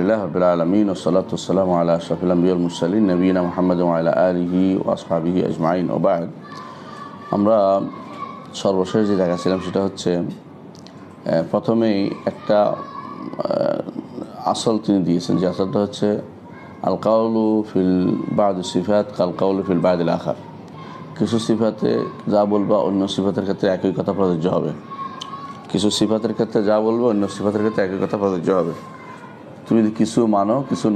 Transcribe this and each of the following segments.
আলহামদুলিল্লাহ রাব্বিল আলামিন ওয়াসসালাতু ওয়াসসালামু আলা আশরাফিল আমবিয়া ওয়াল মুরসালিন নবিয়িনা মুহাম্মাদ ওয়া আলা আলিহি ওয়া আসহাবিহি আজমাইন ওয়া বা'দ। আমরা সর্বশেষ যে জায়গা ছিলাম সেটা হচ্ছে প্রথমেই একটা আসল তিনি দিয়েছেন, যে আসলটা হচ্ছে আল কাউলু ফিল বা'দ সিফাত কাল কাউলু ফিল বা'দিল আখার। কিছু সিফাতে যা বলবা অন্য সিফাতের ক্ষেত্রে একই কথা প্রযোজ্য হবে। কিছু সিফাতের ক্ষেত্রে যা বলবো অন্য সিফাতের ক্ষেত্রে একই কথা প্রযোজ্য হবে। তুমি যদি কিছু মানো কিছু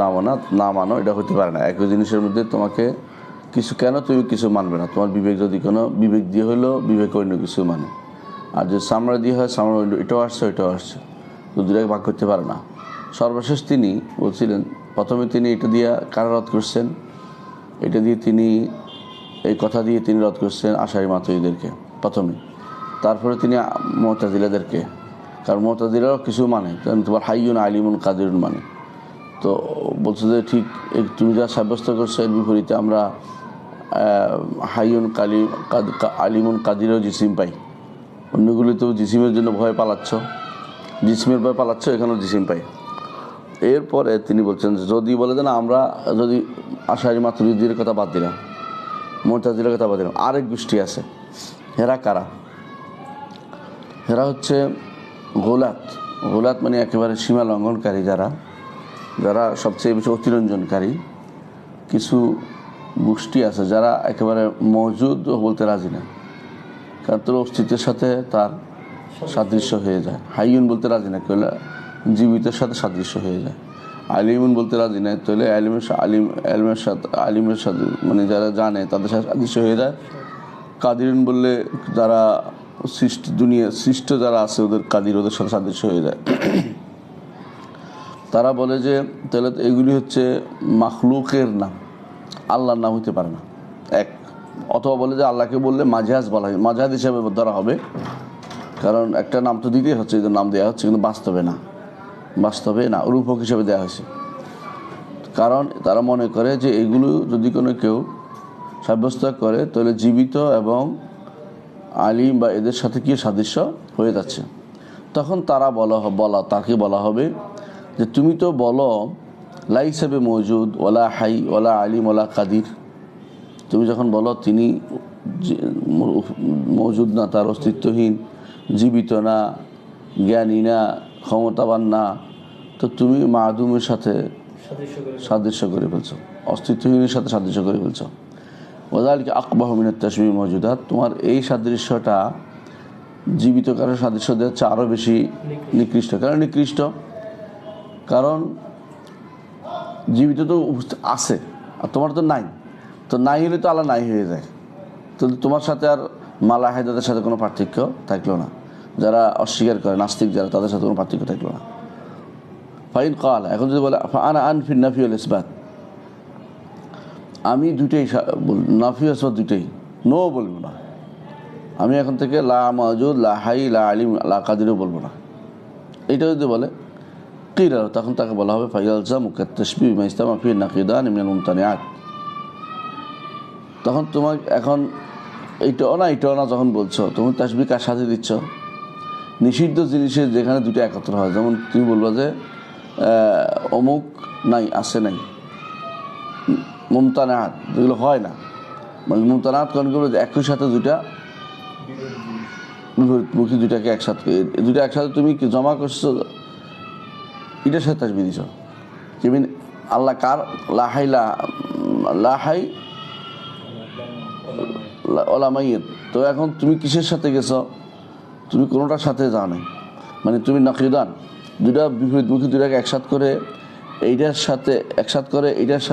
না মানো এটা হতে পারে না। একই জিনিসের মধ্যে তোমাকে কিছু কেন তুমি কিছু মানবে না? তোমার বিবেক যদি কোনো বিবেক দিয়ে হলো বিবেক অন্য কিছু মানে, আর যদি সামরা দিয়ে হয় সামরা এটাও আসছে ওইটাও আসছে, তো দুটাকে ভাগ করতে পারে না। সর্বশেষ তিনি বলছিলেন, প্রথমে তিনি এটা দিয়ে কারা রদ করছেন, এটা দিয়ে তিনি এই কথা দিয়ে তিনি রদ করছেন আশারি মাতুরিদেরকে প্রথমে, তারপরে তিনি মুতাজিলাদেরকে, কারণ মুতাজিলারাও কিছু মানে, তোমার হাইয়ুন আলিমুন কাদিরুন মানে। তো বলছে যে ঠিক তুমি যা সাব্যস্ত করছো এর বিপরীতে আমরা হাইয়ুন আলিমুন কাদিরও জিসিম পাই। অন্যগুলি তো জিসিমের জন্য ভয় পালাচ্ছ, জিসিমের ভয় পালাচ্ছ, এখানেও জিসিম পাই। এরপরে তিনি বলছেন যদি বলে দেন আমরা যদি আশারি মাতুরিদের কথা বাদ দিলাম, মুতাজিলার কথা বাদ দিলাম, আরেক গোষ্ঠী আছে। হেরা কারা? হেরা হচ্ছে গোলাত মানে একেবারে সীমা লঙ্ঘনকারী, যারা সবচেয়ে বেশি অতিরঞ্জনকারী। কিছু গোষ্ঠী আছে যারা একেবারে মওজুদ বলতে রাজি না, কারণ তোর অস্তিত্বের সাথে তার সাদৃশ্য হয়ে যায়। হাইয়ুন বলতে রাজি না, কেউ জীবিতের সাথে সাদৃশ্য হয়ে যায়। আলিমুন বলতে রাজি না, তাহলে আলিমের সাথে মানে যারা জানে তাদের সাথে সাদৃশ্য হয়ে যায়। কাদিরুন বললে যারা সৃষ্ট যারা আছে ওদের ওদের সাথে সাদৃশ্য হয়ে যায়। তারা বলে যে তাহলে এগুলি হচ্ছে মাখলুকের নাম, আল্লাহর নাম হইতে পারে না এক। অথবা বলে যে আল্লাহকে বললে মাজাজ বলা হয়, মাজাজ হিসাবে ধরা হবে, কারণ একটা নাম তো দিতেই হচ্ছে, যে নাম দেওয়া হচ্ছে কিন্তু বাস্তবে না রূপক হিসাবে দেওয়া হয়েছে। কারণ তারা মনে করে যে এগুলো যদি কোনো কেউ সাব্যস্ত করে তাহলে জীবিত এবং আলিম বা এদের সাথে কি সাদৃশ্য হয়ে যাচ্ছে। তখন তারা তাকে বলা হবে যে তুমি তো বলো লা হিসাবে মওজুদ ওলা হাই ওলা আলিম ওলা কাদির। তুমি যখন বলো তিনি মওজুদ না, তার অস্তিত্বহীন, জীবিত না, জ্ঞানী না, ক্ষমতাবান না, তো তুমি মাদুমের সাথে সাদৃশ্য করে ফেলছো, অস্তিত্বহীনের সাথে সাদৃশ্য করে ফেলছো। ওয়াযালিকা আকবাহু মিনাত তাশবীহ মওজুদাত। তোমার এই সাদৃশ্যটা জীবিত কারণে সাদৃশ্য দেওয়া হচ্ছে আরও বেশি নিকৃষ্ট। কারণ জীবিত তো আছে আর তোমার তো নাই, তো নাই হলে তো আল্লাহ নাই হয়ে যায়, তো তোমার সাথে আর মালাহেদাদের সাথে কোনো পার্থক্য থাকলো না। যারা অস্বীকার করে নাস্তিক যারা, তাদের সাথে কোনো পার্থক্য থাকলো না। ফাইন কাল, এখন যদি বলে আনা আনফিন নাফি ওয়াল ইসবাত, আমি দুইটাই নাফি ইসবাত দুইটাই, নো বলবো না। আমি এখন থেকে লা মাওজুদ লা হাই লা আলিম লা কাদিরও বলবো না। এইটা যদি বলে কিরা, তখন তাকে বলা হবে ফাইয়ালজামুকা তাশবীহ বিমা ইসতামা ফিহি নাকিদান মিনাল মুমতানিআত। তখন তোমার এখন এইটাও না যখন বলছো, তুমি তাশবীহ কার সাথে দিচ্ছ? নিষিদ্ধ জিনিসের যেখানে দুটো একত্র হয়, যেমন তুমি বলবা যে অমুক নাই আছে নাই, মুমতানিআত যেগুলো হয় না, মানে মুমতানিআত কোনগুলো একই সাথে দুইটা বিপরীতমুখী দুইটাকে একসাথে তুমি জমা করছো, এটার সাথে তাশবীহ দিছ। যেমন আল্লাহ কার লাহাই ওলামাইয়ের, তো এখন তুমি কিসের সাথে গেছো? তুমি কোনোটার সাথে যাও নাই, মানে তুমি নাকিদান দুইটা বিপরীতমুখী দুইটাকে এইটার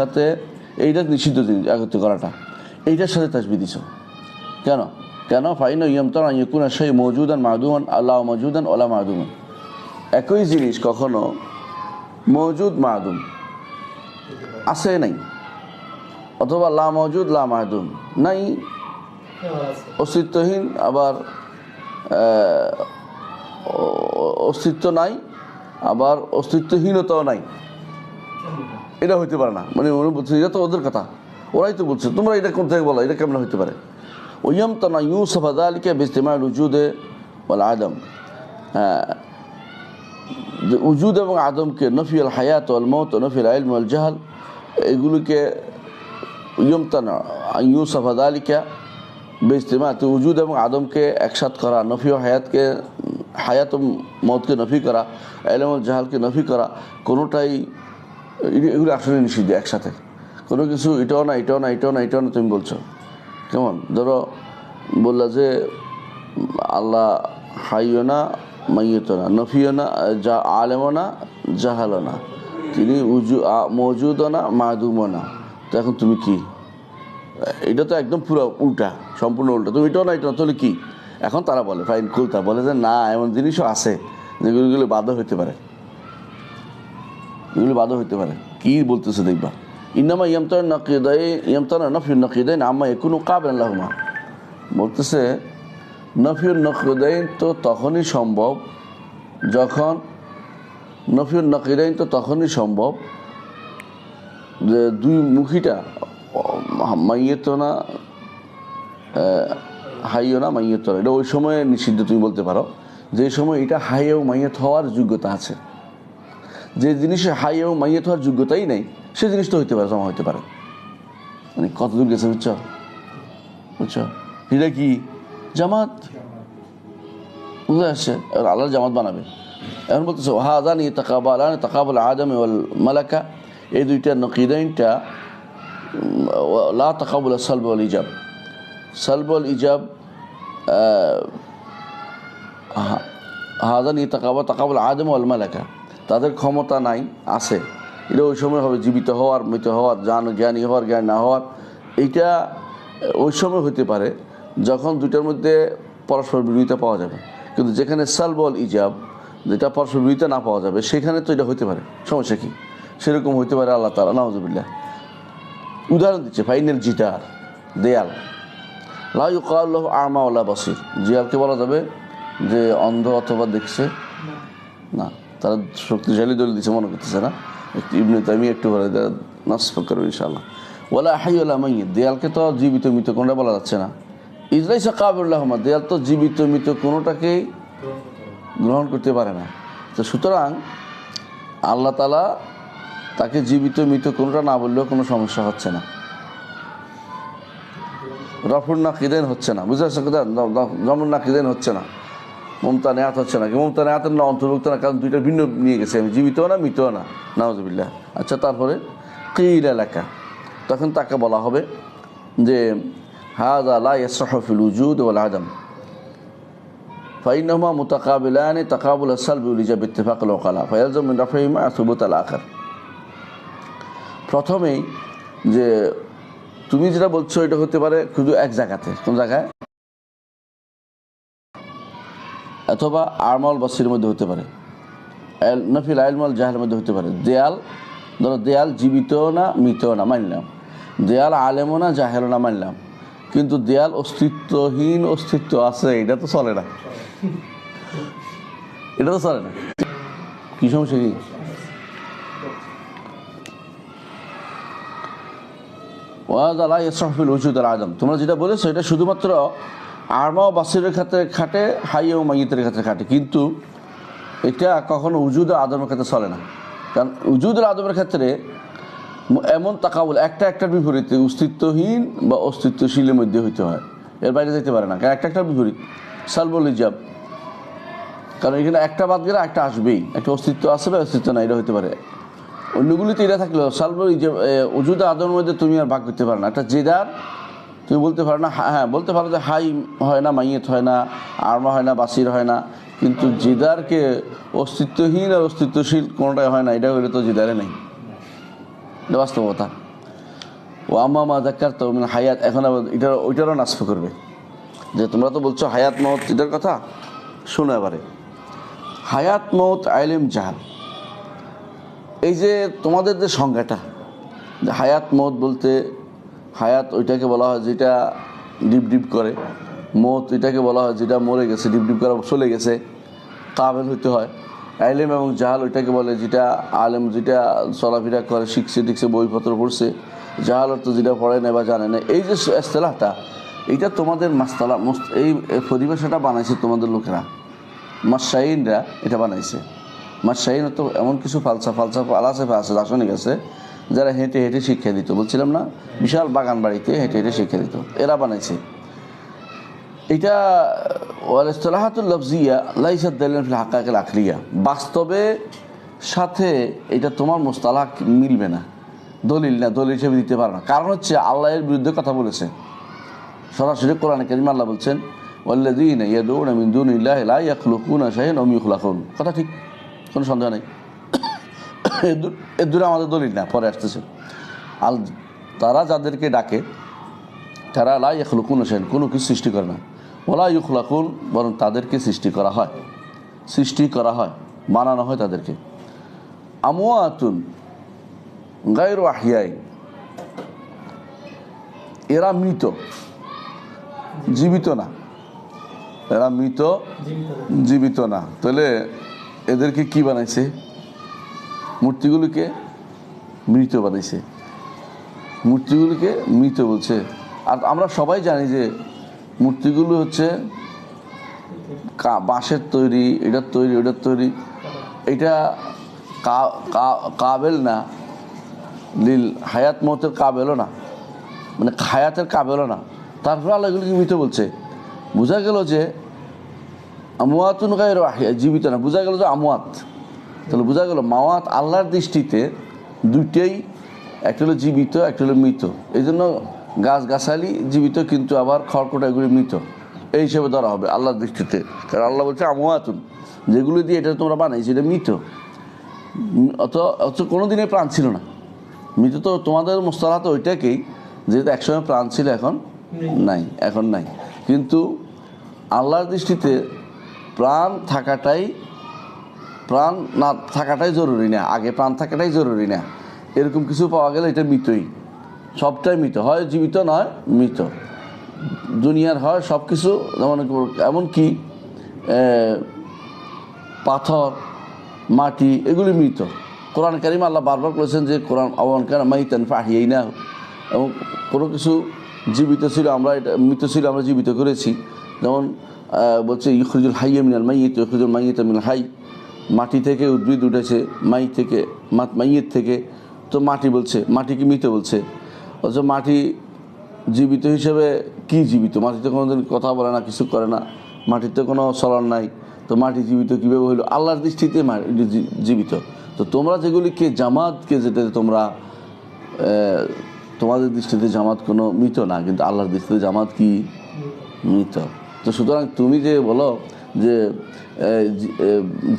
সাথে এইটা নিষিদ্ধ জিনিস একত্রিত করাটা, এইটার সাথে তাশবীহ দিছ। কেন ফাইনা ইয়ামতানা ইয়াকুনা শাই মওজুদান মাদুমান আল্লাহ মওজুদান ওলা মাদুমান। একই জিনিস কখনো মওজুদ মাদুম আছে নাই, অথবা লা মওজুদ লা মাদুম নাই, অস্তিত্বহীন আবার অস্তিত্ব নাই, আবার অস্তিত্বহীনতাও নাই, এটা হইতে পারে না। মানে ওরা বলছে এটা তো ওদের কথা, ওরাই তো বলছে, তোমরা এটা কোন থেকে বলো, এটা কেমন হইতে পারে? ওয়ায়ামতানা ইউসুফা যালিকা বিইজতিমাউল উজুদ ওয়াল আদম। যে উজুদ এবং আদমকে নফি আল হায়াত ওয়াল মৌত নফি আল ইলম ওয়াল জাহাল, এগুলিকে ইয়মতানা ইউসাফ আদালিকা বেইজতিমাত উজুদ এবং আদমকে একসাথ করা, নফি ও হায়াতকে হায়াত ও মৌতকে নফি করা, ইলম ওয়াল জাহালকে নফি করা, কোনোটাই এগুলো আসলে নিষিদ্ধ একসাথে। কোনো কিছু এটাও না এটাও না এটাও না এটাও না তুমি বলছো, কেমন? ধরো বললা যে আল্লাহ হাইও না মাইয়ত না, নফিও না, যা আলেমও না জাহালও না, তিনি মৌজুদও না মাদুমও না। তো এখন তুমি কি? এটা তো একদম পুরো উল্টা, সম্পূর্ণ উল্টা। তুমি এটাও না এটা না, তাহলে কি? এখন তারা বলে ফাইন কুলতা, বলে যে না, এমন জিনিসও আছে যেগুলো বাধা হইতে পারে, এগুলো বাধা হইতে পারে। কি বলতেছে দেখবা, ইন্নামা ইয়ামতানা নফিউন নকিদাইন আম্মা ইয়াকুনু কাবিলান লাহুমা। বলতেছে নফিউন নকিদাইন তো তখনই সম্ভব যখন, নফিউন নকিদাইন তো তখনই সম্ভব যে দুই মুখীটা মাইয়েত না হাইও না মাইয়েত না, এটা ওই সময়ে নিষিদ্ধ। তুমি বলতে পারো যে সময় এটা হাই এবং মাইয়েত হওয়ার যোগ্যতা আছে। যে জিনিসে হাই এবং মাইয়েত হওয়ার যোগ্যতাই নেই সে জিনিসটা হইতে পারে, জমা হইতে পারে। মানে কতদূর গেছে বুঝছো? বুঝছো এটা কি? জামাত বুঝে আসছে, এবার আল্লাহ জামাত বানাবে। এখন বলতেছে হাদানি তাকাবাল আদম ওয়াল মালাকা, এই দুইটা নকিদাইনটা লা তাকাবুল সালব ওয়াল ইজাব, সালব ওয়াল ইজাব হাদানি তাকাবুল আদম ওয়াল মালাকা, তাদের ক্ষমতা নাই, আছে। এটা ওই সময় হবে জীবিত হওয়ার, মৃত হওয়ার, জ্ঞানী হওয়ার, জ্ঞান না হওয়ার। এইটা ওই সময় হতে পারে যখন দুইটার মধ্যে পরস্পর বিরোধিতা পাওয়া যাবে। কিন্তু যেখানে সালব ওয়াল ইজাব, যেটা পরস্পর বিরোধিতা না পাওয়া যাবে, সেখানে তো এটা হতে পারে, সমস্যা কি? সেরকম হইতে পারে আল্লাহ তাআলা নাউযুবিল্লাহ। উদাহরণ দিচ্ছে ফাইনাল জিটার, দেয়াল। লা ইউকাল লাহু আমা ওয়ালা বাসির, দেয়ালকে বলা যাবে যে অন্ধ অথবা দেখছে না। তারা শক্তিশালী দলিল দিচ্ছে মনে করতেছে না। ইবনে তাইমিয়া একটু বলে নাসফ করবে ইনশাআল্লাহ। ওয়ালা হাই ওয়ালা মাইয়িত, দেয়ালকে তো জীবিত মৃত কোনটা বলা যাচ্ছে না। ইজলাইসা কাবিল লাহুমা, দেয়াল তো জীবিত মৃত কোনোটাকেই গ্রহণ করতে পারে না। তো সুতরাং আল্লাহ তাআলা তাকে জীবিত মৃত কোনটা না বললেও কোনো সমস্যা হচ্ছে না, রফুর নাকিদাইন হচ্ছে না, বুঝতে পারছো? জমুর নাকিদাইন হচ্ছে না, মমতা নেয়াত হচ্ছে না। মমতা নেয়াতের না অন্তর্ভুক্ত না, কারণ দুইটা ভিন্ন নিয়ে গেছে, আমি জীবিতও না মৃতও না, নাউযুবিল্লাহ। আচ্ছা, তারপরে কিল এলাকা, তখন তাকে বলা হবে যে হাযা লা ইয়াসহু ফিল উজুদ ওয়াল আদম ফাইন্নাহুমা মুতাকাবিলানি তাকাবুল আস-সালবি ওয়াল ইজাব ইত্তিফাক আল-উকালা ফায়ালজামু মিন রাফইহিমা সুবুত আল-আখার। প্রথমেই যে তুমি যেটা বলছো এটা হতে পারে শুধু এক জায়গাতে, কোন জায়গায়, অথবা আমল বাসির মধ্যে হতে পারে, নফিল ইলম ওয়াল জাহালের মধ্যে হতে পারে। দেয়াল, ধরো দেয়াল জীবিতও না মৃতও না মানলাম, দেয়াল আলেমও না জাহেলও না মানলাম, কিন্তু দেয়াল অস্তিত্বহীন অস্তিত্ব আছে, এটা তো চলে না, এটা তো চলে না। কি সমস্যা কি? ওয়াদা লা ইয়াসহু ফিল উজুদ আল আদম, তোমরা যেটা বলেছো এটা শুধুমাত্র আরমা ও বাসিরের ক্ষেত্রে খাটে, হাই ও মাইয়িতের ক্ষেত্রে খাটে, কিন্তু এটা কখনো উজুদ আর আদমের ক্ষেত্রে চলে না। কারণ উজুদ আর আদমের ক্ষেত্রে এমন তাকাবুল একটার বিপরীতে অস্তিত্বহীন বা অস্তিত্বশীলের মধ্যে হইতে হয়, এর বাইরে যেতে পারে না। কারণ একটার বিপরীত সালবুল ইজাব, কারণ এখানে একটা বাদ গেলে একটা আসবেই, একটা অস্তিত্ব আছে বা অস্তিত্ব না, এটা হইতে পারে। অন্যগুলিতে এটা থাকলেও সালবুল ইজাব উজুদ আদমের মধ্যে তুমি আর ভাগ করতে পারো না। একটা জেদার তুমি বলতে পারো না, হ্যাঁ বলতে পারো যে হাই হয় না, মাইয়িত হয় না, আরমা হয় না, বাসির হয় না, কিন্তু জিদারকে অস্তিত্বহীন আর অস্তিত্বশীল কোনোটাই হয় না, এটা হইলে তো জিদারে নেই, এটা বাস্তবতা। ও আম্মা মা যাক্কার তো হায়াত, এখন আবার ওইটারও নাসফ করবে যে তোমরা তো বলছো হায়াত মৌত এটার কথা, শোনো এবারে। হায়াত মৌত ইলম জাহাল, এই যে তোমাদের যে সংজ্ঞাটা, যে হায়াত মৌত বলতে, হায়াত ওইটাকে বলা হয় যেটা ডিপ ডিপ করে, মৌত এটাকে বলা হয় যেটা মরে গেছে, ডিপ ডিপ করা চলে গেছে, কাবেল হইতে হয়। ইলম এবং জাহাল ওইটাকে বলে যেটা আলেম, যেটা চলাফেরা করে, শিখছে টিখছে, বইপত্র পড়ছে। জাহাল অর্থ যেটা পড়ে না বা জানে না। এই যে ইসতিলাহটা, এইটা তোমাদের মাসতালা, এই পরিভাষাটা বানাইছে তোমাদের লোকেরা, মাশাইনরা এটা বানাইছে। মাশাইন তো এমন কিছু ফালসাফা আছে দার্শনিক আছে যারা হেঁটে হেঁটে শিক্ষা দিত, বলছিলাম না, বিশাল বাগান বাড়িতে হেঁটে হেঁটে শিক্ষা দিত, এরা বানাইছে এটা। ওয়াল ইসতিলাহাতুল লফজিয়া লাইসাত দালিলান ফিল হাকাইকিল আকলিয়া, বাস্তবে সাথে এটা তোমার মুস্তালাহ মিলবে না, দলিল না, দলিল হিসেবে দিতে পারে না। কারণ হচ্ছে আল্লাহ এর বিরুদ্ধে কথা বলেছে সরাসরি কোরআনে কারিমে। আল্লাহ বলছেন ওয়াল্লাযীনা ইয়াদউনা মিন দুনিল্লাহি লা ইয়াখলুকুনা শাইআন ওয়া ইখলাকুন, কথা ঠিক, কোনো সন্দেহ নেই। এর দূরে আমাদের দলিল না, পরে আসতেছে। তারা যাদেরকে ডাকে তারা লা ইয়াখলুকুনা শাইআন, কোনো কিছু সৃষ্টি করে না, ওয়ালা ইখলাকুন, বরং তাদেরকে সৃষ্টি করা হয়, বানানো হয় তাদেরকে। আমওয়াতুন গায়রু আহইয়াই, এরা মৃত, জীবিত না, এরা মৃত জীবিত না। তাহলে এদেরকে কি বানাইছে? মূর্তিগুলিকে মৃত বানাইছে, মূর্তিগুলিকে মৃত বলছে। আর আমরা সবাই জানি যে মূর্তিগুলো হচ্ছে বাঁশের তৈরি, এটার তৈরি, ওটার তৈরি, এটা কাবেল না, লিল হায়াত মতের কাবেলও না, মানে হায়াতের কাবেলও না। তারপরে আল্লাহ এগুলিকে মৃত বলছে। বোঝা গেল যে আমওয়াতুন গায়রু আহইয়া, জীবিত না, বোঝা গেল যে আমওয়াত। তাহলে বোঝা গেল মাওয়াত আল্লাহর দৃষ্টিতে দুইটাই, একটা হলো জীবিত, একটা হলো মৃত। এই জন্য গাছগাছালি জীবিত, কিন্তু আবার খড়কুটা এগুলি মৃত, এই হিসেবে ধরা হবে আল্লাহর দৃষ্টিতে। কারণ আল্লাহ বলছে আমওয়াতুন, যেগুলো দিয়ে এটা তোমরা বানাইছো এটা মৃত, অত কোনো দিনে প্রাণ ছিল না। মৃত তো তোমাদের মোস্তালাহ তো ওইটাকেই, যেহেতু একসময় প্রাণ ছিল, এখন নাই, এখন নাই। কিন্তু আল্লাহর দৃষ্টিতে প্রাণ না থাকাটাই জরুরি না, আগে প্রাণ থাকাটাই জরুরি না। এরকম কিছু পাওয়া গেলে এটা মৃতই, সবটাই মৃত, হয় জীবিত নয় মৃত। দুনিয়ার হয় সব কিছু, যেমন এমনকি পাথর, মাটি, এগুলি মৃত। কোরআন কারিম আল্লাহ বারবার বলেছেন যে কোরআন আওয়ানকার মাইতান ফাহিয়াইনা, এবং কোনো কিছু জীবিত ছিল আমরা, এটা মৃত ছিল আমরা জীবিত করেছি। যেমন বলছে ইখরিজুল হাইয়্যা মিনাল মাইয়িত ইখরিজুল মাইয়িতা মিনাল হাই, মাটি থেকে উদ্ভিদ উঠেছে, মাইয়িত থেকে, তো মাটি বলছে, মাটি কি মৃত বলছে? অথচ মাটি জীবিত হিসেবে কি জীবিত? মাটিতে কোনোদিন কথা বলে না, কিছু করে না, মাটিতে কোনো চলন নাই, তো মাটি জীবিত কীভাবে হইল? আল্লাহর দৃষ্টিতে জীবিত। তো তোমরা যেগুলিকে জামাতকে, যেটা তোমরা তোমাদের দৃষ্টিতে জামাত কোনো মৃত না, কিন্তু আল্লাহর দৃষ্টিতে জামাত কি? মৃত। তো সুতরাং তুমি যে বলো যে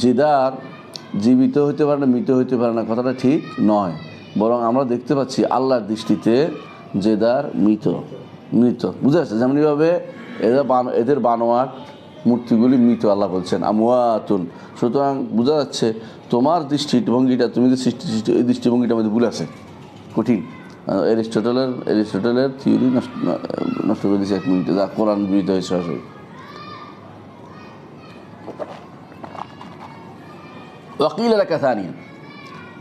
জিদার জীবিত হইতে পারে না, মৃত হইতে পারে না, কথাটা ঠিক নয়। বরং আমরা দেখতে পাচ্ছি আল্লাহর দৃষ্টিতে জেদার মৃত, বুঝে আসছে। যেমনইভাবে এদের বানোয়াট মূর্তিগুলি মৃত আল্লাহ বলছেন আমওয়াতুন। সুতরাং বোঝা যাচ্ছে তোমার দৃষ্টিভঙ্গিটা, তুমি যে এই দৃষ্টিভঙ্গিটা আমাদের ভুল আছে, কঠিন। এরিস্টটলের থিওরি নষ্ট করে দিয়েছে 1 মিনিটে, যা কোরআন বিরুদ্ধ হয়েছে সরাসরি। ওয়াকিল এলাকাথানি,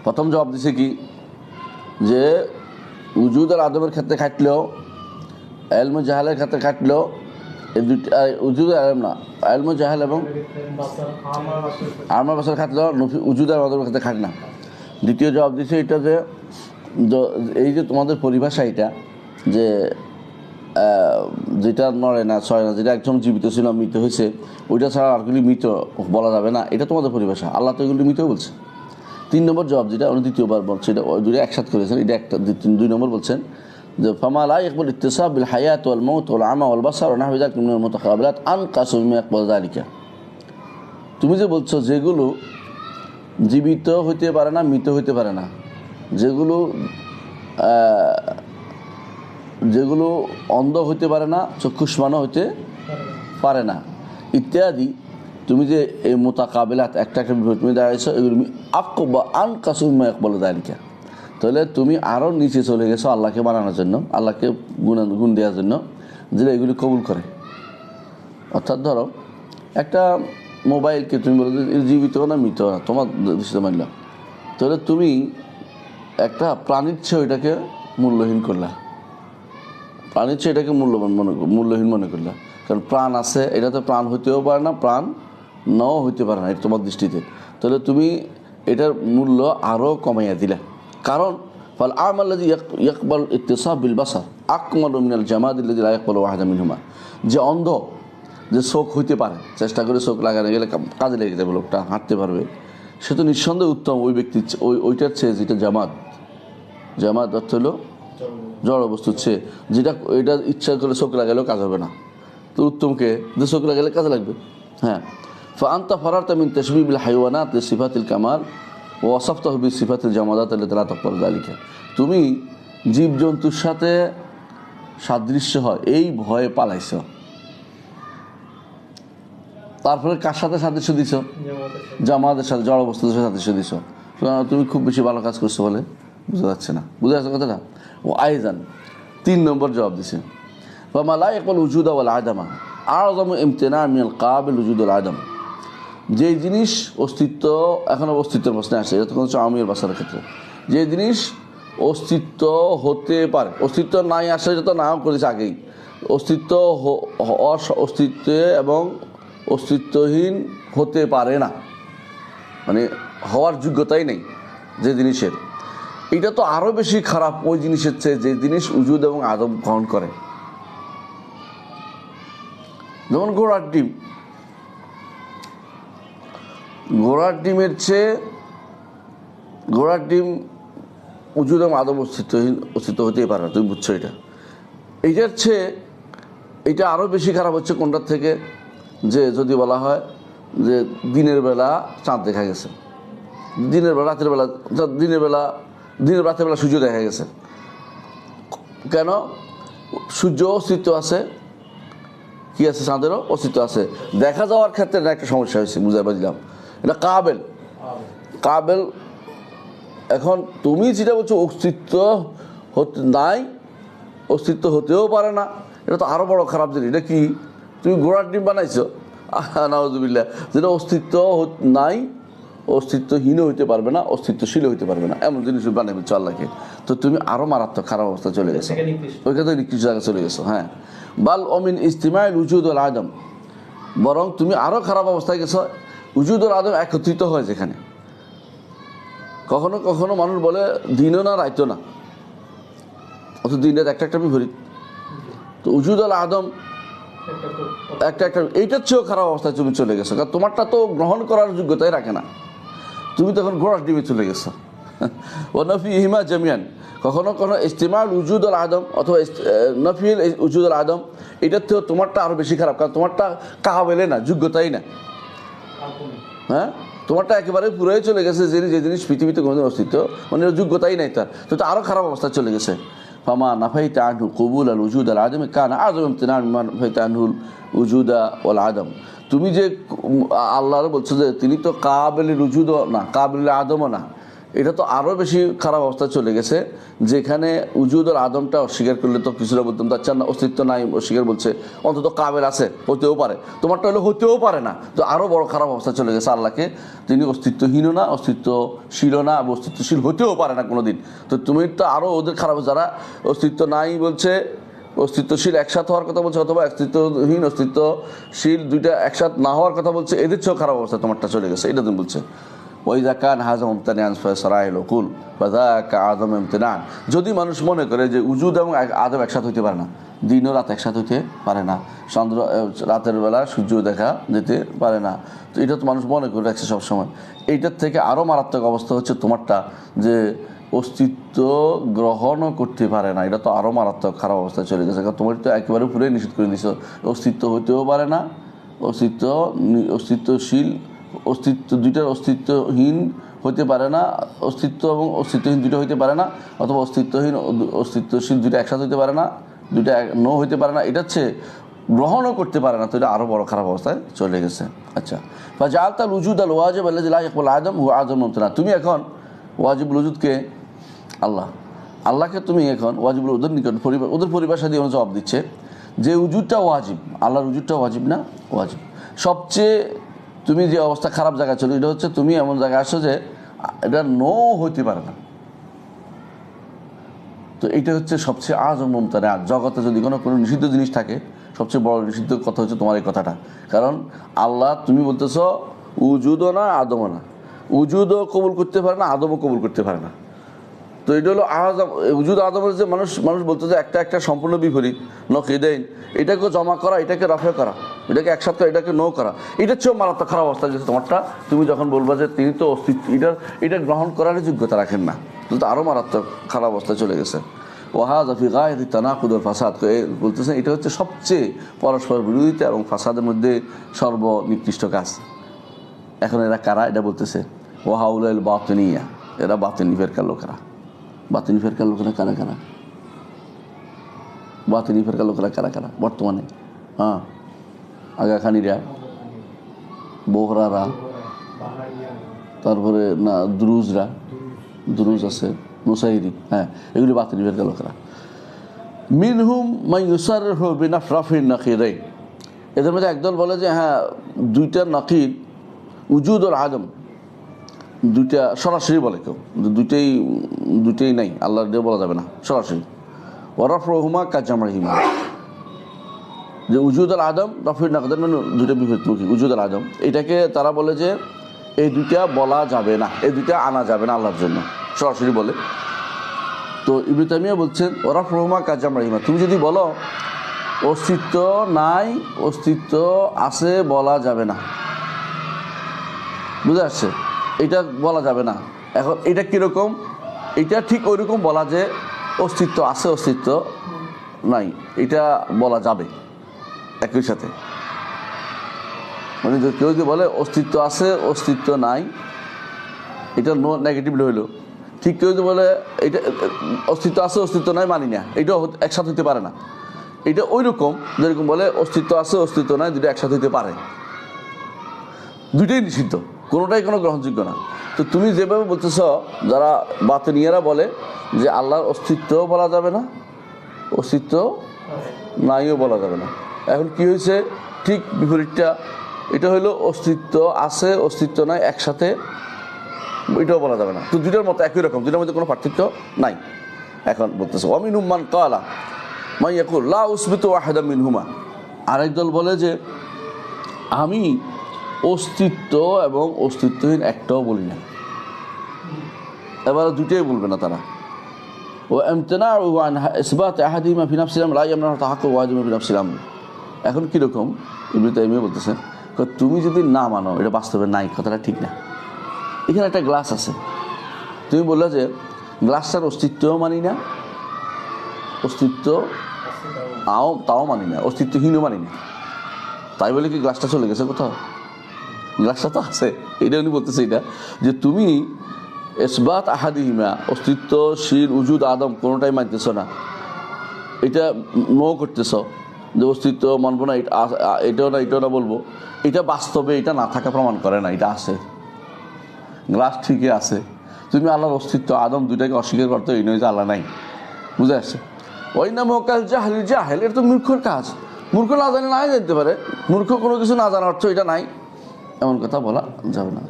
প্রথম জবাব দিছে কি, যে উজুদ আর আদমের ক্ষেত্রে খাটলেও, এলম জাহালের ক্ষেত্রে খাটলেও, এই দুইটা উজুদ আর আলম না, এলম জাহাল এবং আমার বাসার খাটলেও উজুদ আর আদমের ক্ষেত্রে খাট না। দ্বিতীয় জবাব দিছে এটা যে এই যে তোমাদের পরিভাষা, এটা যে যেটা নড়ে না, ছয় না, যেটা একদম জীবিত ছিল মৃত হয়েছে, ওইটা ছাড়া আরগুলি মৃত বলা যাবে না, এটা তোমাদের পরিভাষা। আল্লাহ তো এগুলি মৃত বলছে। 3 নম্বর জবাব, যেটা উনি দ্বিতীয়বার বলছে, এটা দুটো একসাথ করেছেন, এটা একটা। 2 নম্বর বলছেন যে ফামা লা ইয়াকবাল ইত্তিসাব বিল হায়াত ওয়াল মাউত ওয়াল আমা ওয়াল বাসার ওয়া নাহু যালিকা মিনাল মুতাকাবিলাত আনকাসু মিমা ইয়াকবাল যালিকা। তুমি যে বলছো যেগুলো জীবিত হইতে পারে না, মৃত হইতে পারে না, যেগুলো অন্ধ হইতে পারে না, চক্ষুষ্মানও হইতে পারে না, ইত্যাদি, তুমি যে এই মোতাকাবিলাত একটা বিপরীত তুমি দাঁড়াইছো, এগুলো আকবা আনকাসু মিমা ইয়াকবাল যালিকা। তাহলে তুমি আরও নিচে চলে গেছো আল্লাহকে বানানোর জন্য, আল্লাহকে গুণ দেওয়ার জন্য, যেটা এগুলি কবুল করে। অর্থাৎ ধরো একটা মোবাইলকে তুমি বলো জীবিত না মৃত না, তোমার দৃষ্টিতে মানলাম, তাহলে তুমি একটা প্রাণীর চেয়ে ওইটাকে মূল্যহীন করলা, প্রাণীর চেয়ে এটাকে মূল্যহীন মনে করলা। কারণ প্রাণ আছে, এটা তো প্রাণ হইতেও পারে না, প্রাণ নাও হইতে পারে না, এটা তোমার দৃষ্টিতে। তাহলে তুমি এটার মূল্য আরও কমাইয়া দিলা। কারণ ফল আমাল্লাযী ইয়াকবাল ইত্তিসাব বিল বাসার আকমালু মিনাল জামাদিল্লাযী লা ইয়াকবালু ওয়াহিদা মিনহুমা। যে অন্ধ, যে চোখ হইতে পারে, চেষ্টা করে চোখ লাগানো গেলে কাজে লেগে যাবে, লোকটা হাঁটতে পারবে, সে তো নিঃসন্দেহে উত্তম ওই ব্যক্তির ওইটার চেয়ে যেটা জামাত অর্থ হলো জড় বস্তুর চেয়ে, যেটা এটা ইচ্ছা করে চোখ লাগালেও কাজ হবে না, তো উত্তমকে যে চোখ লাগালে কাজে লাগবে। হ্যাঁ, ফাআনতা ফারারতা মিন তাশবীবিল হাইওয়ানাত লিসিফাতিল কামাল ওয়া ওয়াসাফতাহু বিসিফাতিল জামাদাত আল্লাতী লা তাকবালু যালিকা। তুমি জীবজন্তুর সাথে সাদৃশ্য হয় এই ভয়ে পালাইছ, তারপরে কার সাথে সাদৃশ্য দিছ? জামাতের সাথে, জড় বস্তুর সাথে সাদৃশ্য দিছ। তুমি খুব বেশি ভালো কাজ করছো বলে বোঝা যাচ্ছে না। বুঝা যাচ্ছে কথাটা? ও আইজান 3 নম্বর জবাব দিছে, ফামা লা ইয়াকবালু উজুদা ওয়াল আদামা আ'যামু ইমতিনা'আন মিনাল কাবিল উজুদুল আদম। যে জিনিস অস্তিত্ব, এখন অস্তিত্বের প্রশ্নে আসে, এটা কোনো আমির বাসার ক্ষেত্রে, যে জিনিস অস্তিত্ব হতে পারে, অস্তিত্ব নাই আসে, এটা তো নাও করেছে আগেই, অস্তিত্ব অস্তিত্বে এবং অস্তিত্বহীন হতে পারে না, মানে হওয়ার যোগ্যতাই নেই যে জিনিসের, এটা তো আরও বেশি খারাপ ওই জিনিসের চেয়ে যে জিনিস উজুদ এবং আদম গ্রহণ করে। যেমন ঘোড়ার ডিম, ঘোড়ার ডিমের চেয়ে ঘোড়ার ডিম উজুদ এবং আদম অস্তিত্ব হতেই পারে না, তুমি বুঝছো এটা। এইটার চেয়ে এটা আরও বেশি খারাপ হচ্ছে কোনটার থেকে, যে যদি বলা হয় যে দিনের বেলা চাঁদ দেখা গেছে, দিনের বেলা রাতের বেলা, রাতের বেলা সূর্য দেখা গেছে। কেন? সূর্য অস্তিত্ব আছে, কি আছে? চাঁদেরও অস্তিত্ব আছে। দেখা যাওয়ার ক্ষেত্রে একটা সমস্যা হয়েছে, বুঝাই দিলাম, এটা কাবেল। এখন তুমি যেটা বলছো অস্তিত্ব নাই, অস্তিত্ব হতেও পারে না, এটা তো আরও বড় খারাপ জিনিস। এটা কি? তুমি ঘোড়ার ডিম বানাইছো, নাউযুবিল্লাহ, যেটা অস্তিত্ব নাই, অস্তিত্বহীন হইতে পারবে না, অস্তিত্বশীল হইতে পারবে না, এমন জিনিস বানাবে আল্লাহকে, তো তুমি আরও মারাত্মক খারাপ অবস্থা চলে গেছো, ওইখানে নিকৃষ্ট জায়গায় চলে গেছো। হ্যাঁ, বাল অমিন ইজতিমাইল উজুদ ওয়াল আদম, বরং তুমি আরও খারাপ অবস্থায় গেছো, উজুদ ওয়াল আদম একত্রিত হয় যেখানে। কখনো কখনো মানুষ বলে দিনও না রাইতো না, অত দিন রাত একটা বিপরীত, তো উজুদ ওয়াল আদম একটা এইটার চেয়েও খারাপ অবস্থায় তুমি চলে গেছো, কারণ তোমারটা তো গ্রহণ করার যোগ্যতাই রাখে না, তুমি তখন ঘোড়ার ডিমে চলে গেছো। ও নফি ইহিমা জামিয়ান, কখনো কখনো ইস্তেমাল উজুদ আল আদম অথবা নফিল উজুদ আল আদম, এটার থেকেও তোমারটা আরও বেশি খারাপ, কারণ তোমারটা কাবেলে না, যোগ্যতাই না। হ্যাঁ, তোমারটা একেবারে পুরোই চলে গেছে, যে জিনিস পৃথিবীতে কোনোদিন অস্তিত্ব, মানে যোগ্যতাই নাই তার, তো আরও খারাপ অবস্থা চলে গেছে। ফামা নাফাইতা আনহু কবুল আল উজুদ আল আদম কানা আযম ইমতিনান মিম্মা নাফাইতা আনহুল উজুদা ওয়াল আদম। তুমি যে আল্লাহর বলছো যে তিনি তো কাবিল উজুদ না, কাবিল আদমও না, এটা তো আরও বেশি খারাপ অবস্থা চলে গেছে, যেখানে উজুদ আর আদমটা অস্বীকার করলে তো কিছুটা বলতাম তার চার না, অস্তিত্ব নাই অস্বীকার বলছে, অন্তত কাবেল আছে, হতেও পারে, তোমারটা হলে হতেও পারে না, তো আরও বড় খারাপ অবস্থা চলে গেছে আল্লাহকে, তিনি অস্তিত্বহীনও না, অস্তিত্বশীলও না, অস্তিত্বশীল হতেও পারে না কোনো দিন, তো তুমি তো আরও ওদের খারাপ, যারা অস্তিত্ব নাই বলছে, অস্তিত্বশীল একসাথে হওয়ার কথা বলছে, অথবা অস্তিত্বহীন অস্তিত্বশীল দুইটা একসাথে না হওয়ার কথা বলছে, এদের চেয়েও খারাপ অবস্থা তোমারটা চলে গেছে, এটা তুমি বলছে। ওয়াইযা কান হাযা মুমতানিআন ফাসারাইল উকুল ফাযাকা আযম ইমতিনান, যদি মানুষ মনে করে যে উজুদ এবং আদম একসাথে হইতে পারে না, দিন ও রাত একসাথে হইতে পারে না, চন্দ্র রাতের বেলা সূর্য দেখা যেতে পারে না, তো এটা তো মানুষ মনে করে রাখছে সবসময়, এইটার থেকে আরও মারাত্মক অবস্থা হচ্ছে তোমারটা, যে অস্তিত্ব গ্রহণও করতে পারে না, এটা তো আরও মারাত্মক খারাপ অবস্থায় চলে গেছে, কারণ তোমার তো একেবারে পুরোই নিষেধ করে দিছো, অস্তিত্ব হইতেও পারে না, অস্তিত্বশীল অস্তিত্ব দুইটার অস্তিত্বহীন হতে পারে না, অস্তিত্ব এবং অস্তিত্বহীন দুটো হইতে পারে না, অথবা অস্তিত্বহীন অস্তিত্বশীল দুইটা একসাথে হইতে পারে না, দুইটা নো হইতে পারে না, এটা হচ্ছে গ্রহণও করতে পারে না, তো এটা আরও বড় খারাপ অবস্থায় চলে গেছে। আচ্ছা, ফাজাআলতাল উজুদ আল ওয়াজিব আল্লাযী লা ইয়াকবালু আদম হুয়া আযম মুমতানা, তুমি এখন ওয়াজিবুল উজুদকে আল্লাহকে তুমি এখন ওয়াজিবুল ওদের নিকট ওদের পরিবার সাথে জবাব দিচ্ছে যে উজুদটা ওয়াজিব, আল্লাহর উজুদটা ওয়াজিব না, ওয়াজিব। সবচেয়ে তুমি যে অবস্থা খারাপ জায়গায় চলো, এটা হচ্ছে তুমি এমন জায়গায় আসছো যে এটা নো হইতে পারে না, তো এইটা হচ্ছে সবচেয়ে আযম মুমতানা। জগতে যদি কোনো নিষিদ্ধ জিনিস থাকে, সবচেয়ে বড় নিষিদ্ধ কথা হচ্ছে তোমার এই কথাটা, কারণ আল্লাহ তুমি বলতেছ উজুদও না আদমও না, উজুদও কবুল করতে পারে না, আদমও কবুল করতে পারে না। তো এটা হলো আজম উজুদ আদমের যে মানুষ বলতে যে একটা একটা সম্পূর্ণ বিপরীত, নকিদাইন, এটাকে জমা করা, এটাকে রফে করা, এটাকে একসাথে করা, এটাকে নো করা, এটার চেয়েও মারাত্মক খারাপ অবস্থা গেছে তোমারটা। তুমি যখন বলবা যে তিনি তো অস্তিত্ব, এটা গ্রহণ করার যোগ্যতা রাখেন না, তাহলে তো আরও মারাত্মক খারাপ অবস্থায় চলে গেছে। ওয়াহাজ আফি গায়তি তানাকুদ ওয়াল ফাসাদ, বলতেছেন এটা হচ্ছে সবচেয়ে পরস্পর বিরোধিতা এবং ফাসাদের মধ্যে সর্বনিকৃষ্ট কাজ। এখন এরা কারা এটা বলতেছে? ওয়াহাউল বাতিনিয়া, এরা বাতিনি ফেরকার লোকেরা। বাতিনি ফেরকার লোকেরা কারা কারা? বাতিনি ফেরকার লোকেরা কারা কারা বর্তমানে? হ্যাঁ, আগাখানিরা, বোহরারা, তারপরে না দ্রুজ আছে, মুসাইরি, হ্যাঁ, এগুলি বাতিনি ফেরকার লোকেরা। মিনহুম মাইয়ুসারহু বিনাফরাফিন নাকিরাইন, এদের মধ্যে একদল বলে যে হ্যাঁ দুইটা নাকির উজুদ আর আদম দুইটা সরাসরি বলে, কেউ দুইটাই নাই, আল্লাহর দিয়ে বলা যাবে না সরাসরি। ওরফ রহুমা কাজামরিহিমা, যে উজুদ আল আদম রফির নাকদের মানে দুইটা বিপরীতমুখী, উজুদ আল আদম, এটাকে তারা বলে যে এই দুইটা বলা যাবে না, এই দুইটা আনা যাবে না আল্লাহর জন্য, সরাসরি বলে। তো ইবনে তাইমিয়া বলছেন ওরফ রহুমা কাজামরিহিমা, তুমি যদি বলো অস্তিত্ব নাই, অস্তিত্ব আছে বলা যাবে না, বুঝে আসছে? এটা বলা যাবে না। এখন এটা কীরকম? এটা ঠিক ওই রকম বলা যে অস্তিত্ব আছে, অস্তিত্ব নাই, এটা বলা যাবে একই সাথে। মানে কেউ যদি বলে অস্তিত্ব আছে, অস্তিত্ব নাই, এটা নেগেটিভলি হইলো। ঠিক কেউ যদি বলে এটা অস্তিত্ব আছে, অস্তিত্ব নাই মানি না, এটাও একসাথে হইতে পারে না। এটা ওই রকম যেরকম বলে অস্তিত্ব আছে, অস্তিত্ব নাই, দুটো একসাথে হইতে পারে, দুইটাই নিষিদ্ধ, কোনোটাই কোনো গ্রহণযোগ্য না। তো তুমি যেভাবে বলতেছ, যারা বাতিনিয়ারা বলে যে আল্লাহর অস্তিত্ব বলা যাবে না, অস্তিত্ব নাইও বলা যাবে না। এখন কি হয়েছে? ঠিক বিপরীতটা, এটা হলো অস্তিত্ব আছে, অস্তিত্ব নাই একসাথে, এটাও বলা যাবে না। তো দুইটার মতো একই রকম, দুইটার মধ্যে কোনো পার্থক্য নাই। এখন বলতেছে ওয়ামিনহুম মান ক্বালা মান ইয়াকুল লা উসবিতু ওয়াহিদাম মিনহুমা, আরেক দল বলে যে আমি অস্তিত্ব এবং অস্তিত্বহীন একটাও বলি না। এবার দুটোই বলবে না তারা। ও ইমতিনাউ আন ইসবাত আহাদিহিমা ফি নাফসিল আমর লা ইয়ামনাউ তাহাক্কুক ওয়াহিদিহিমা ফি নাফসিল আমর। এখন কীরকম? ইবনে তাইমিয়া বলতেছেন তুমি যদি না মানো এটা বাস্তবে নাই, কথাটা ঠিক না। এখানে একটা গ্লাস আছে, তুমি বললে যে গ্লাসটার অস্তিত্বও মানি না, অস্তিত্ব তাও মানি না, অস্তিত্বহীনও মানি না, তাই বলে কি গ্লাসটা চলে গেছে কোথাও? গ্লাসটা তো আছে। এটা উনি বলতেছে এটা যে তুমি ইসবাত আহাদিহিমা, অস্তিত্বশীল উজুদ আদম কোনোটাই মানতেছ না, এটা নো করতেছ যে অস্তিত্ব মানব না, এটাও না বলবো, এটা বাস্তবে এটা না থাকা প্রমাণ করে না, এটা আছে, গ্লাস ঠিকই আছে। তুমি আল্লাহর অস্তিত্ব আদম দুইটাকে অস্বীকার করতে, এই নয় যে আল্লাহ নাই, বুঝে আসছে? ওই নাম কাল জাহেল, জাহেল এটা তো মূর্খর কাজ, মূর্খ না জানে নাই জানতে পারে, মূর্খ কোনো কিছু না জানার অর্থ এটা নাই, এমন কথা বলা যাবে না।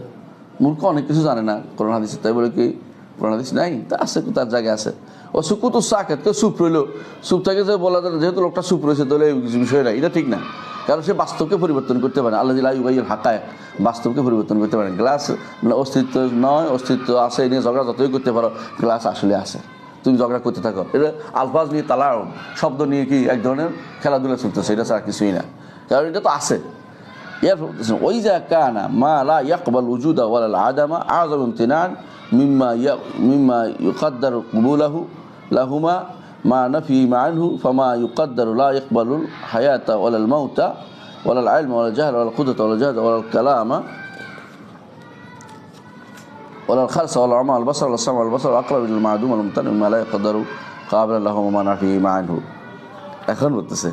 মূর্খ অনেক কিছু জানে না কোরআন হাদিসে, তাই বলে কি কোরআন হাদিস নাই? তা আছে, তার জায়গায় আছে। ও সুকুত সাকেত, কেউ চুপ রইল, চুপ থাকে যে বলা যায় যেহেতু লোকটা চুপ রয়েছে তাহলে এই বিষয় নাই, এটা ঠিক না। কারণ সে বাস্তবকে পরিবর্তন করতে পারে, আল্লাহ ইউগাইয়িল হাকায়েক, বাস্তবকে পরিবর্তন করতে পারেন। গ্লাস মানে অস্তিত্ব নয়, অস্তিত্ব আছে, এই নিয়ে ঝগড়া যতই করতে পারো, গ্লাস আসলে আছে, তুমি ঝগড়া করতে থাকো। এটা আলফাজ নিয়ে তালাও, শব্দ নিয়ে কি এক ধরনের খেলাধুলা চলতেছে, এটা ছাড়া কিছুই না, কারণ এটা তো আছে। ওই যা কানা মা লা ইয়াকবাল উজুদা ওয়াল আদামা আযম ইমতিনান মিম্মা ইউকদ্দারু কবুলাহু লাহুমা মা নাফি মানহু ফামা ইউকদ্দারু লা ইয়াকবালুল হায়াতা ওয়াল মাউতা ওয়াল ইলমা ওয়াল জাহল ওয়াল কুদরতা ওয়াল জাহদ ওয়াল কালামা ওয়াল খালসা ওয়াল আমা ওয়াল বাসার ওয়াল সামা ওয়াল বাসার আকরাব ইলাল মা'দুম ওয়াল মুমতান মিম্মা লা ইয়াকদ্দারু কাবিলা লাহুমা মা নাফি মানহু। এখন বলতেছে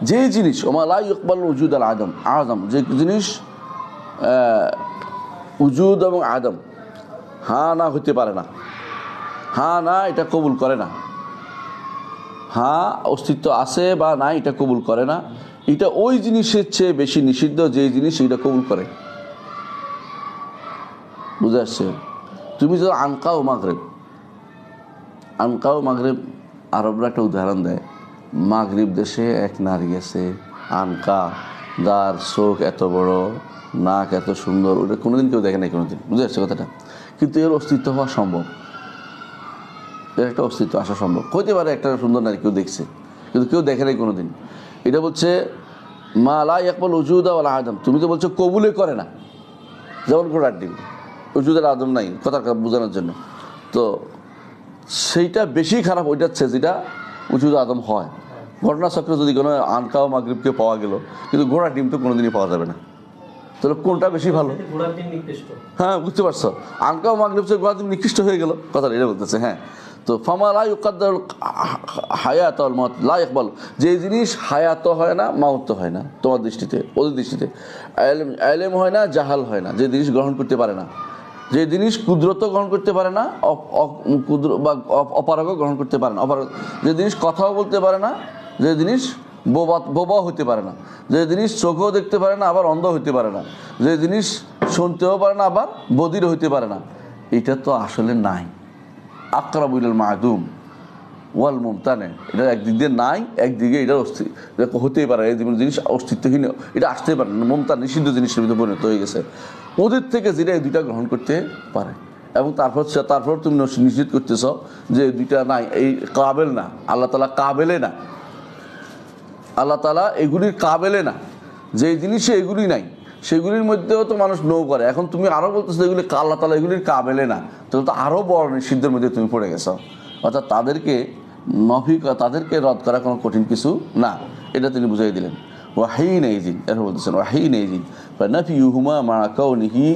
যে জিনিস ওমা লা ইকবাল উজুদ আল আদম আদম, যে জিনিস উজুদ এবং আদম হ্যাঁ না হইতে পারে না, হ্যাঁ না এটা কবুল করে না, হ্যাঁ অস্তিত্ব আছে বা না এটা কবুল করে না, এটা ওই জিনিসের চেয়ে বেশি নিষিদ্ধ যে জিনিস এটা কবুল করে। বুঝে আসছে? তুমি যদি আনকাও মাগরেব, আরবরা একটা উদাহরণ দেয়, মাগরিব দেশে এক নারী আছে, আনকা, যার চোখ এত বড়, নাক এত সুন্দর, ওটা কোনোদিন কেউ দেখে নাই কোনোদিন, বুঝতে পারছে কথাটা? কিন্তু এর অস্তিত্ব হওয়া সম্ভব, এর একটা অস্তিত্ব আসা সম্ভব। হইতে পারে একটা সুন্দর নারী কেউ দেখছে, কিন্তু কেউ দেখে নাই কোনোদিন। এটা বলছে মা লা ইয়াকবাল উজুদা ওয়াল আদম, তুমি তো বলছো কবুলে করে না, যেমন ঘোড়ার ডিম, উজুদের আদম নাই, কথার বোঝানোর জন্য। তো সেইটা বেশি খারাপ ওইটার চেয়ে যেটা উজুদ আদম হয়। ঘটনাচক্রে যদি কোনো আনকাও মাগরিবকে পাওয়া গেল, কিন্তু ঘোড়ার ডিম তো কোনোদিনই পাওয়া যাবে না, তাহলে কোনটা বেশি ভালো? হ্যাঁ, বুঝতে পারছো, আনকাও মাগরিব চেয়ে ঘোড়ার ডিম নিকৃষ্ট হয়ে গেল, কথাটা এটা বলতেছে। হ্যাঁ, তো ফামা লা ইউকাদ্দারুল হায়াত ওয়াল মাউত লা ইয়াকবাল, যে জিনিস হায়াত হয় না মাউত হয় না তোমার দৃষ্টিতে, ওদের দৃষ্টিতে ইলম হয় না, জাহাল হয় না, যে জিনিস গ্রহণ করতে পারে না, যে জিনিস কুদরত গ্রহণ করতে পারে না, বা অপারগও গ্রহণ করতে পারে না, যে জিনিস কথাও বলতে পারে না, যে জিনিস বোবাও হতে পারে না, যে জিনিস চোখেও দেখতে পারে না আবার অন্ধ হইতে পারে না, যে জিনিস শুনতেও পারে না আবার বধির হইতে পারে না, এটা তো আসলে নাই। আকরাবুল মাদুম ওয়াল মুমতানে, এটা একদিক দিয়ে নাই, একদিকে এটা হতেই পারে, এই জিনিস অস্তিত্বহীন, এটা আসতেই পারে না, মুমতান নিষিদ্ধ জিনিসের ভিতরে পরিণত হয়ে গেছে। ওদের থেকে যেটা এই দুইটা গ্রহণ করতে পারে, এবং তারপর তুমি নিশ্চিত করতেছ যে দুইটা নাই, এই কাবেল না, আল্লাহ তাআলা কাবেলে না, আল্লাহ তাআলা এগুলির কাবেলে না, যে জিনিসে এগুলি নাই সেগুলির মধ্যেও তো মানুষ নো করে। এখন তুমি আরও বলতেছো এগুলি আল্লাহ তাআলা এগুলির কাবেলে না, তাহলে তো আরও বড় নিষিদ্ধের মধ্যে তুমি পড়ে গেছো। অর্থাৎ তাদেরকে রদ করা কোনো কঠিন কিছু না, এটা তিনি বুঝাই দিলেন। ওয়াহিন এইজিন, এর বলতেছেন ওয়াহিন এইজিন ফানাফিউহুমা মা কাউনিহি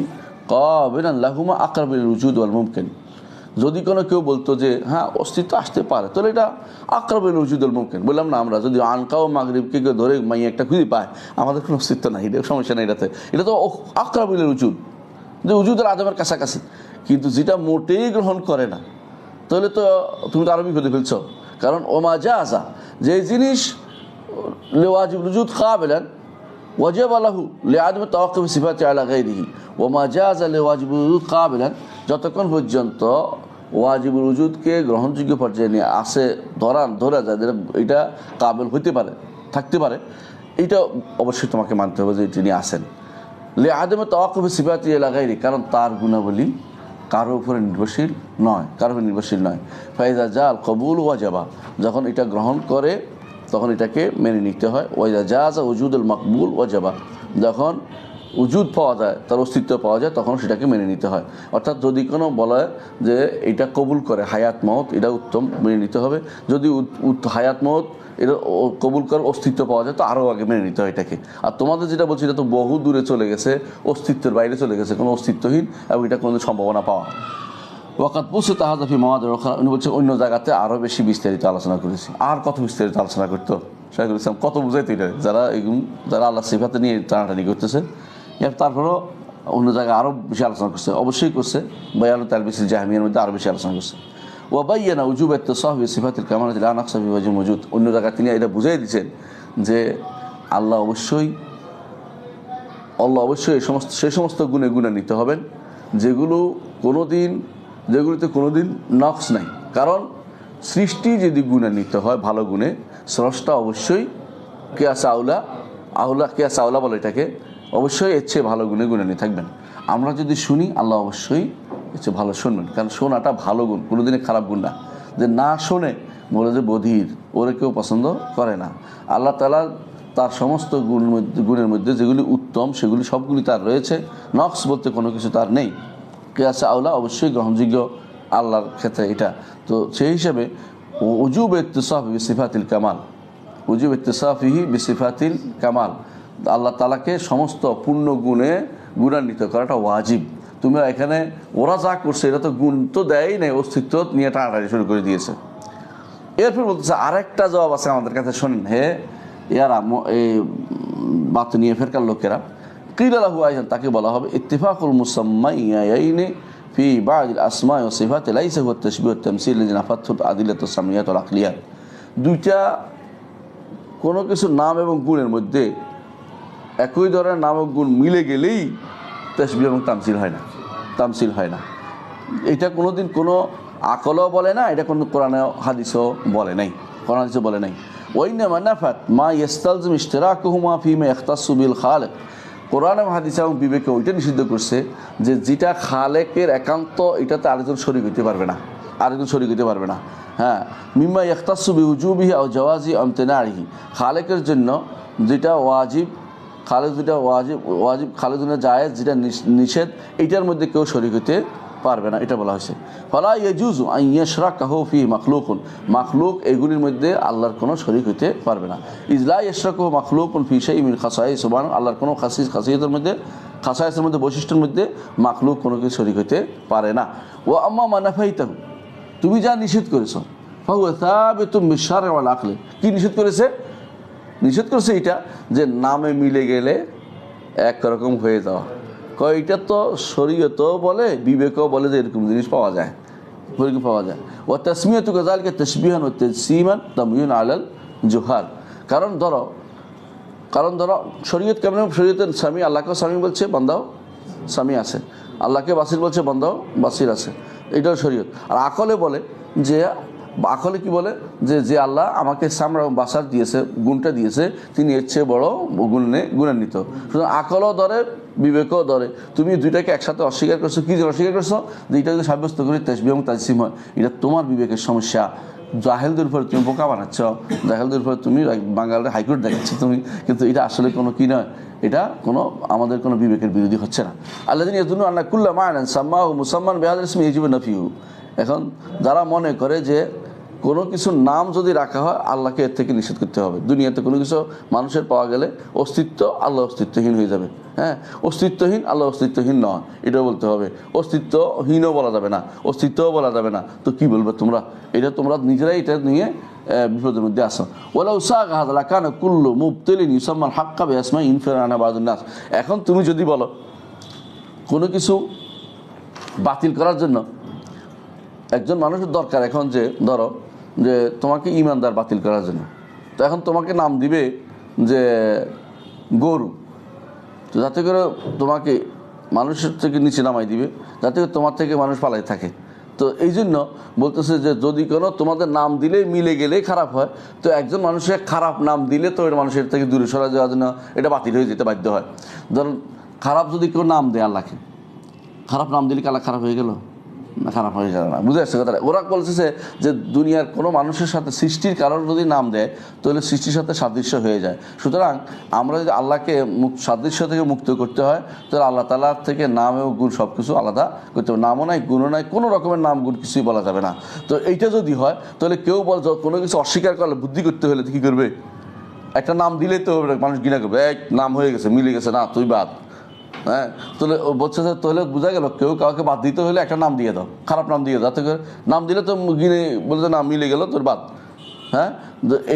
কাবিলান লাহুমা আকরাবিল উজুদ ওয়াল মুমকিন। যদি কোনো কেউ বলতো যে হ্যাঁ অস্তিত্ব আসতে পারে, তাহলে এটা আকরাবিল উজুদ ওয়াল মুমকিন। বললাম না আমরা যদি আনকাও মাগরিবকে কেউ ধরে মাই একটা খুঁজে পায়, আমাদের কোনো অস্তিত্ব নাই, এটা সমস্যা নেই, এটা তো আকরাবিল উজুদ, যে উজুদের আদমের কাছাকাছি। কিন্তু যেটা মোটেই গ্রহণ করে না, তাহলে তো তুমি তো আরো বিপদে ফেলছ। কারণ ওমা জাযা, যে জিনিস লিওয়াজিব উজুদ কাবিলান ওয়াজিব আলাহু লিআদম তাওয়াক্কুফ সিফাতি আলা গায়রিহি, ওমা জাযা লিওয়াজিব উজুদ কাবিলান, যতক্ষণ পর্যন্ত ওয়াজিবুল উজুদকে গ্রহণযোগ্য পর্যায়ে নিয়ে আসে, ধরা যায় এটা কাবিল হইতে পারে, থাকতে পারে, এটা অবশ্যই তোমাকে মানতে হবে যে তিনি আসেন। লিআদম তাওয়াক্কুফ সিফাতি আলা গায়রিহি, কারণ তার গুণাবলী কারো উপরে নির্ভরশীল নয়। ফাইজা জাল কবুল ওয়াজাবা, যখন এটা গ্রহণ করে তখন এটাকে মেনে নিতে হয়। ওয়াইজা জাযা উজুদুল মাকবুল ওয়াজাবা, যখন উজুদ পাওয়া যায়, তার অস্তিত্ব পাওয়া যায়, তখন সেটাকে মেনে নিতে হয়। অর্থাৎ যদি কোনো বলে যে এটা কবুল করে হায়াত মওত, এটা উত্তম, মেনে নিতে হবে। যদি হায়াত মওত এটা কবুল করার অস্তিত্ব পাওয়া যায়, তো আরও আগে মেনে নিতে হয় এটাকে। আর তোমাদের যেটা বলছি এটা তো বহু দূরে চলে গেছে, অস্তিত্বের বাইরে চলে গেছে, কোনো অস্তিত্বহীন, এবং এটা কোনো সম্ভাবনা পাওয়া। ওয়াকাত পুসে তাহাজাফি মাওয়াদ রক্ষা, উনি বলছে অন্য জায়গাতে আরও বেশি বিস্তারিত আলোচনা করেছি। আর কত বিস্তারিত আলোচনা করতো শাইখুল ইসলাম, কত বুঝাইতো এটা, যারা আল্লাহ সিফাতে নিয়ে টানাটানি করতেছে। তারপরেও অন্য জায়গায় আরও বেশি আলোচনা করছে, অবশ্যই করছে। বায়ানুত তালবিসিল জাহমিয়ার মধ্যে আরও বেশি আলোচনা করছে। ওয়াবাইয়ানা উজুব ইত্তিসাফ বিসিফাতিল কামালাতি লা নাকসা ফি ওয়াজহি মওজুদ, অন্য জায়গায় তিনি এটা বুঝাই দিয়েছেন যে আল্লাহ অবশ্যই সেই সমস্ত গুণে নিতে হবেন যেগুলিতে কোনোদিন নকশ নাই। কারণ সৃষ্টি যদি গুণান্বিত হয় ভালো গুণে, স্রষ্টা অবশ্যই কেয়াস আউলা বলে এটাকে, অবশ্যই এর চেয়ে ভালো গুণান্বিত থাকবেন। আমরা যদি শুনি, আল্লাহ অবশ্যই এর চেয়ে ভালো শুনবেন, কারণ শোনাটা ভালো গুণ, কোনোদিনে খারাপ গুণ না। যে না শোনে বলে যে বধির, ওরে কেউ পছন্দ করে না। আল্লাহ তাআলা তার সমস্ত গুণের মধ্যে যেগুলি উত্তম সেগুলি সবগুলি তার রয়েছে, নকশ বলতে কোনো কিছু তার নেই। কিয়াসে আউলা অবশ্যই গ্রহণযোগ্য আল্লাহর ক্ষেত্রে এটা। তো সেই হিসাবে উজুব ইত্তিসাফ বিসিফাতিল কামাল, আল্লাহ তাআলাকে সমস্ত পূর্ণ গুণে গুণান্বিত করাটা ওয়াজিব। তুমি এখানে ওরা যা করছে এটা তো গুণ তো দেয়ই নেই, অস্তিত্ব নিয়ে টানাটানি শুরু করে দিয়েছে। এরপর বলতেছে আরেকটা জবাব আছে আমাদের কাছে, শোনেন হে ইয়ারা এই বাত নিয়ে ফেরকার লোকেরা, কিলালাহু আইজান, তাকে বলা হবে ইত্তিফাকুল মুসাম্মাইয়াইনি ফি বা'দিল আসমা ওয়া সিফাত লাইসা হুয়া তাশবিহ ওয়া তামসীল লিযা ফাতহুত আদিলাতু সামিয়াত ওয়াল আকলিয়াত। দুইটা কোনো কিছু নাম এবং গুণের মধ্যে একই ধরনের নাম এবং গুণ মিলে গেলেই তাশবিহ এবং তামসীল হয় না। এটা কোনোদিন কোনো আকলও বলে না, এটা কোনো কোরআনে হাদিসও বলে নাই, ওয়াইনামা নাফাত মা ইস্তালজিম ইশতিরাকুহুমা ফিমা ইখতাসু বিল খালিক। কোরআন এবং হাদিস এবং বিবেকে ওইটা নিষিদ্ধ করছে যে যেটা খালেকের একান্ত, এটাতে আরেকজন শরীক হইতে পারবে না, আরেকজন শরীক হইতে পারবে না। হ্যাঁ, মিম্মা ইখতাসু বিউজুবিহি আও জাওয়াজি আমতিনারিহি, খালেকের জন্য যেটা ওয়াজিব, খালেক যেটা ওয়াজিব খালেক যেটা জায়েজ, যেটা নিষেধ, এইটার মধ্যে কেউ শরীক হইতে পারবে না, এটা বলা হয়েছে। ফালা ইয়াজুজু আন ইয়াশরাকাহু ফি মাখলুকুন, মাখলুক এগুলির মধ্যে আল্লাহর কোনো শরীক হইতে পারবে না। ইজলা ইয়াশরাকু মাখলুকুন ফি শাইইন মিন খাসাইস সুবহান, আল্লাহর কোনো খাসিয়াতের মধ্যে, খাসাইসের মধ্যে, বৈশিষ্ট্যের মধ্যে মাখলুক কোনো কিছু শরীক হইতে পারে না। ওয়া আম্মা মা নাফাইতাহু, তুমি যা নিষেধ করেছো, ফাহুয়া সাবিতুম বিশ-শারঈ ওয়াল আকলি, কি নিষেধ করেছে? নিষেধ করেছে এটা যে নামে মিলে গেলে একরকম হয়ে যাওয়া। এটা তো শরীয়তও বলে, বিবেকও বলে যে এরকম জিনিস পাওয়া যায়, এরকম পাওয়া যায়। ও তাসমিয়াতু কাযালিকা তাশবিহান ওয়া তাজসীমান তাময়িন আলাল জুহাল। কারণ ধরো শরীয়ত কেমন? শরীয়তের স্বামী আল্লাহকেও স্বামী বলছে, বান্দাও স্বামী আছে, আল্লাহকে বাসির বলছে, বান্দাও বাসির আছে, এটাও শরীয়ত। আর আকলে বলে যে, আকলে কি বলে যে আল্লাহ আমাকে সামরা বাসার দিয়েছে, গুণটা দিয়েছে, তিনি এর চেয়ে বড় গুণান্বিত। সুতরাং আকলও ধরে, বিবেকও ধরে। তুমি দুইটাকে একসাথে অস্বীকার করছো, কি অস্বীকার করছো? যে এটা যদি সাব্যস্ত করি তাসবিহ এবং তাজসীম হয়, এটা তোমার বিবেকের সমস্যা। জাহেলদের উপরে তুমি বোকা বানাচ্ছ, জাহেলদের উপরে তুমি বাঙালির হাইকোর্ট দেখাচ্ছ তুমি, কিন্তু এটা আসলে কোনো কি নয়, এটা কোনো আমাদের কোনো বিবেকের বিরোধী হচ্ছে না। আল্লাযীনা ইয়াযুন্নুনা আন্না কুল্লা মা'নান সাম্মাহু মুসাম্মান বিহাযাল ইসমি ইয়াজিবু নাফিহু। এখন যারা মনে করে যে কোনো কিছুর নাম যদি রাখা হয় আল্লাহকে এর থেকে নিষেধ করতে হবে, দুনিয়াতে কোনো কিছু মানুষের পাওয়া গেলে অস্তিত্ব, আল্লাহ অস্তিত্বহীন হয়ে যাবে। হ্যাঁ, অস্তিত্বহীন, আল্লাহ অস্তিত্বহীন নয়, এটাও বলতে হবে। অস্তিত্বহীনও বলা যাবে না, অস্তিত্বও বলা যাবে না, তো কি বলবে তোমরা? এটা তোমরা নিজেরাই এটা নিয়ে বিপদের মধ্যে আসো। ওয়ালাউ সাগা হাযা লাকানা কুল্লু মুবতিলিন ইউসাম্মাল হাক্কা বিআসমাই ইনফিরানা বাযুন নাস। এখন তুমি যদি বলো কোনো কিছু বাতিল করার জন্য একজন মানুষের দরকার, এখন যে ধরো যে তোমাকে ইমানদার বাতিল করার জন্য, তো এখন তোমাকে নাম দিবে যে গরু, তো যাতে করে তোমাকে মানুষের থেকে নিচে নামাই দিবে, যাতে করে তোমার থেকে মানুষ পালাই থাকে। তো এই জন্য বলতেছে যে যদি কোনো তোমাদের নাম দিলে মিলে গেলে খারাপ হয়, তো একজন মানুষের খারাপ নাম দিলে তো ওই মানুষের থেকে দূরে সরা যাওয়ার জন্য এটা বাতিল হয়ে যেতে বাধ্য হয়। ধরুন খারাপ যদি কেউ নাম দেয় আল্লাহকে, খারাপ নাম দিলে কি আল্লাহ খারাপ হয়ে গেল? না, খারাপ হয়ে যাবে না। বুঝে আসছে কথাটা? ওরা বলতেছে যে দুনিয়ার কোনো মানুষের সাথে সৃষ্টির কারণ যদি নাম দেয় তাহলে সৃষ্টির সাথে সাদৃশ্য হয়ে যায়। সুতরাং আমরা যদি আল্লাহকে সাদৃশ্য থেকে মুক্ত করতে হয় তাহলে আল্লাহ তাআলার থেকে নাম এবং গুণ সব কিছু আলাদা করতে হবে। নামও নাই, গুণও নাই, কোনো রকমের নাম গুণ কিছুই বলা যাবে না। তো এইটা যদি হয় তাহলে কেউ বল কোনো কিছু অস্বীকার করলে, বুদ্ধি করতে হলে কী করবে? একটা নাম দিলে তো মানুষ ঘৃণা করবে, এক নাম হয়ে গেছে, মিলে গেছে, না তুই বাদ। হ্যাঁ, তাহলে বলছে যে তাহলে বোঝা গেল কেউ কাউকে বাদ দিতে হলে একটা নাম দিয়ে দাও, খারাপ নাম দিয়ে দাও, যাতে করে নাম দিলে তো গিনে বলছে না মিলে গেল তোর বাদ। হ্যাঁ,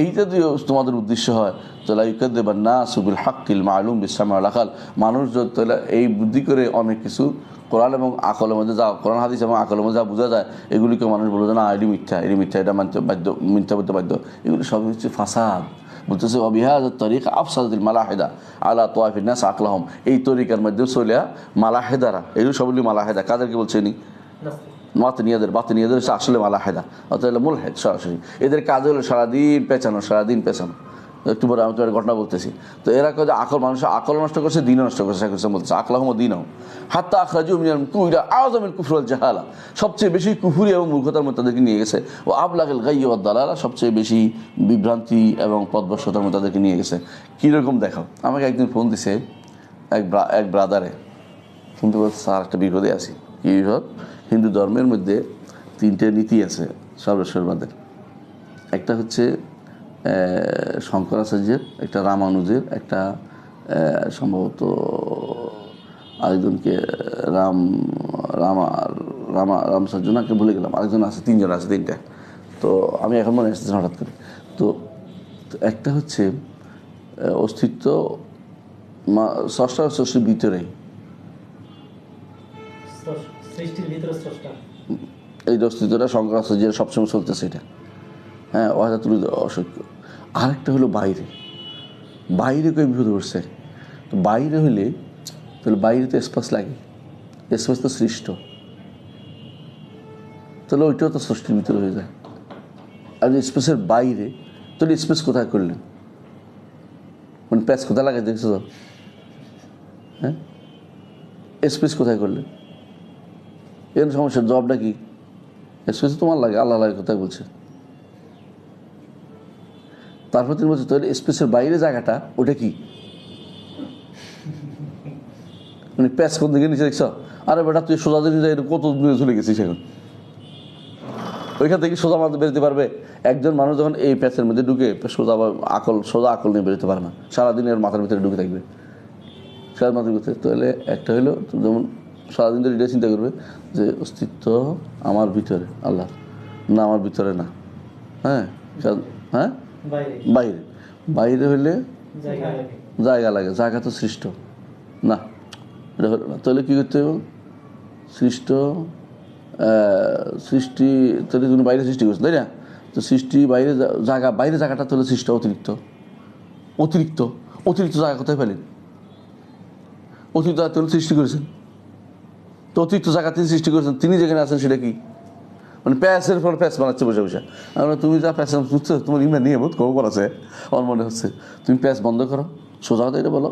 এইটা যদি তোমাদের উদ্দেশ্য হয় তাহলে ইউকাযযিবুন নাসু বিল হাক্কিল মা'লুম বিস-সাম'i ওয়াল আকল। মানুষ তাহলে এই বুদ্ধি করে অনেক কিছু কোরআন এবং আকলের মধ্যে যা, কোরআন হাদিস এবং আকলের মধ্যে যা বোঝা যায় এগুলিকে মানুষ বলে যে না এটি মিথ্যা, এটি মিথ্যা, এটা মানতে বাধ্য, মিথ্যা বলতে বাধ্য। এগুলি সবই হচ্ছে ফাসাদ। বলতেছে ওয়াবিহাযা তরিকা আফসাদাতিল মালাহিদা আলা তাওয়াফিন নাস আকলাহুম। এই তরিকার মধ্যে চলে মালাহেদারা, এগুলো সবগুলি মালাহেদা। কাদেরকে বলছে ইনি? বাতিনিয়াদের হচ্ছে আসলে মালাহেদা, অর্থাৎ মুলহিদ সরাসরি। এদের কাজ হলো সারাদিন পেঁচানো, সারাদিন পেঁচানো। একটু পরে আমি তোমার ঘটনা বলতেছি। তো এরা কে আকল, মানুষের আকল নষ্ট করছে, দিনও নষ্ট করছে। বলতেছে আকলাহুম দিনহুম হাত্তা আখরাজু মিনাল কুফরি আযমিল কুফরি ওয়াল জাহালা। সবচেয়ে বেশি কুফরি এবং মূর্খতার মধ্যে তাদেরকে নিয়ে গেছে। ও আবলাগিল গায়য়ি ওয়াদ দালালা, সবচেয়ে বেশি বিভ্রান্তি এবং পথভ্রষ্টতার মধ্যে তাদেরকে নিয়ে গেছে। কীরকম দেখো, আমাকে একদিন ফোন দিছে এক ব্রাদারে, কিন্তু স্যার একটা বিপদে আছি। কী বিপদ? হিন্দু ধর্মের মধ্যে 3টে নীতি আছে সর্বেশ্বরবাদের। একটা হচ্ছে শঙ্করাচার্যের, একটা রামানুজের, একটা সম্ভবত আরেকজনকে রামচার্য নাকে ভুলে গেলাম, আরেকজন আছে, 3জন আছে, 3টা। তো আমি এখন মনে আসতেছি হঠাৎ করে। তো একটা হচ্ছে অস্তিত্ব স্রষ্টা সৃষ্টির ভিতরেই, এই অস্তিত্বটা শঙ্করাচার্যের সবসময় চলতেছে এটা। হ্যাঁ, অহেতুক অসত্য। আরেকটা হলো বাইরে, বাইরে কেউ বিপদ করছে। তো বাইরে হলে তাহলে বাইরে তো স্পেস লাগে, স্পেস তো সৃষ্ট, তাহলে ওইটাও তো সৃষ্টির ভিতরে হয়ে যায়। আর স্পেসের বাইরে তো স্পেস কোথায় করলেন? মানে প্যাচ কোথায় লাগাই দেখছো তো? হ্যাঁ, স্পেস কোথায় করলেন? এর সমস্যার জবাবটা কি? স্পেস তোমার লাগে, আল্লাহ লাগে কোথায় বলছে? তারপর তিনি বলছে তাহলে স্পেসের বাইরে জায়গাটা ওটা কি? মানে প্যাচ কোন দিকে নিচে দেখছ? আরে বেটা তুই সোজা দিকে যাই, কত দূরে চলে গেছিস এখন? ওইখান থেকে সোজা মাঝে বেরোতে পারবে? একজন মানুষ যখন এই প্যাচের মধ্যে ঢুকে সোজা সোজা আকল নিয়ে বেরোতে পারে না, সারাদিনের মাথার ভিতরে ঢুকে থাকবে সারা মাথার ভিতরে। তাহলে একটা হইলো যেমন সারাদিন ধরে এটা চিন্তা করবে যে অস্তিত্ব আমার ভিতরে, আল্লাহ না আমার ভিতরে না। হ্যাঁ, হ্যাঁ, বাইরে। বাইরে হইলে জায়গা লাগে, জায়গা তো সৃষ্ট না, এটা হলো না। তাহলে কী করতে হবে? সৃষ্টি তাহলে তুমি বাইরে সৃষ্টি করছো, তাই না? তো সৃষ্টি বাইরে জায়গা, বাইরে জায়গাটা তাহলে সৃষ্ট অতিরিক্ত অতিরিক্ত অতিরিক্ত জায়গা কোথায় পেলেন? অতিরিক্ত জায়গা তাহলে সৃষ্টি করেছেন, তো অতিরিক্ত জায়গা তিনি সৃষ্টি করেছেন, তিনি যেখানে আছেন সেটা কি? মানে প্যাচের পর প্যাচ বানাচ্ছে বসে বসে। আমরা তুমি যা প্যাচ বুঝছো, তোমার ইমান নিয়ে বোধ খবর আছে আমার মনে হচ্ছে। তুমি প্যাচ বন্ধ করো, সোজা কথা এটা বলো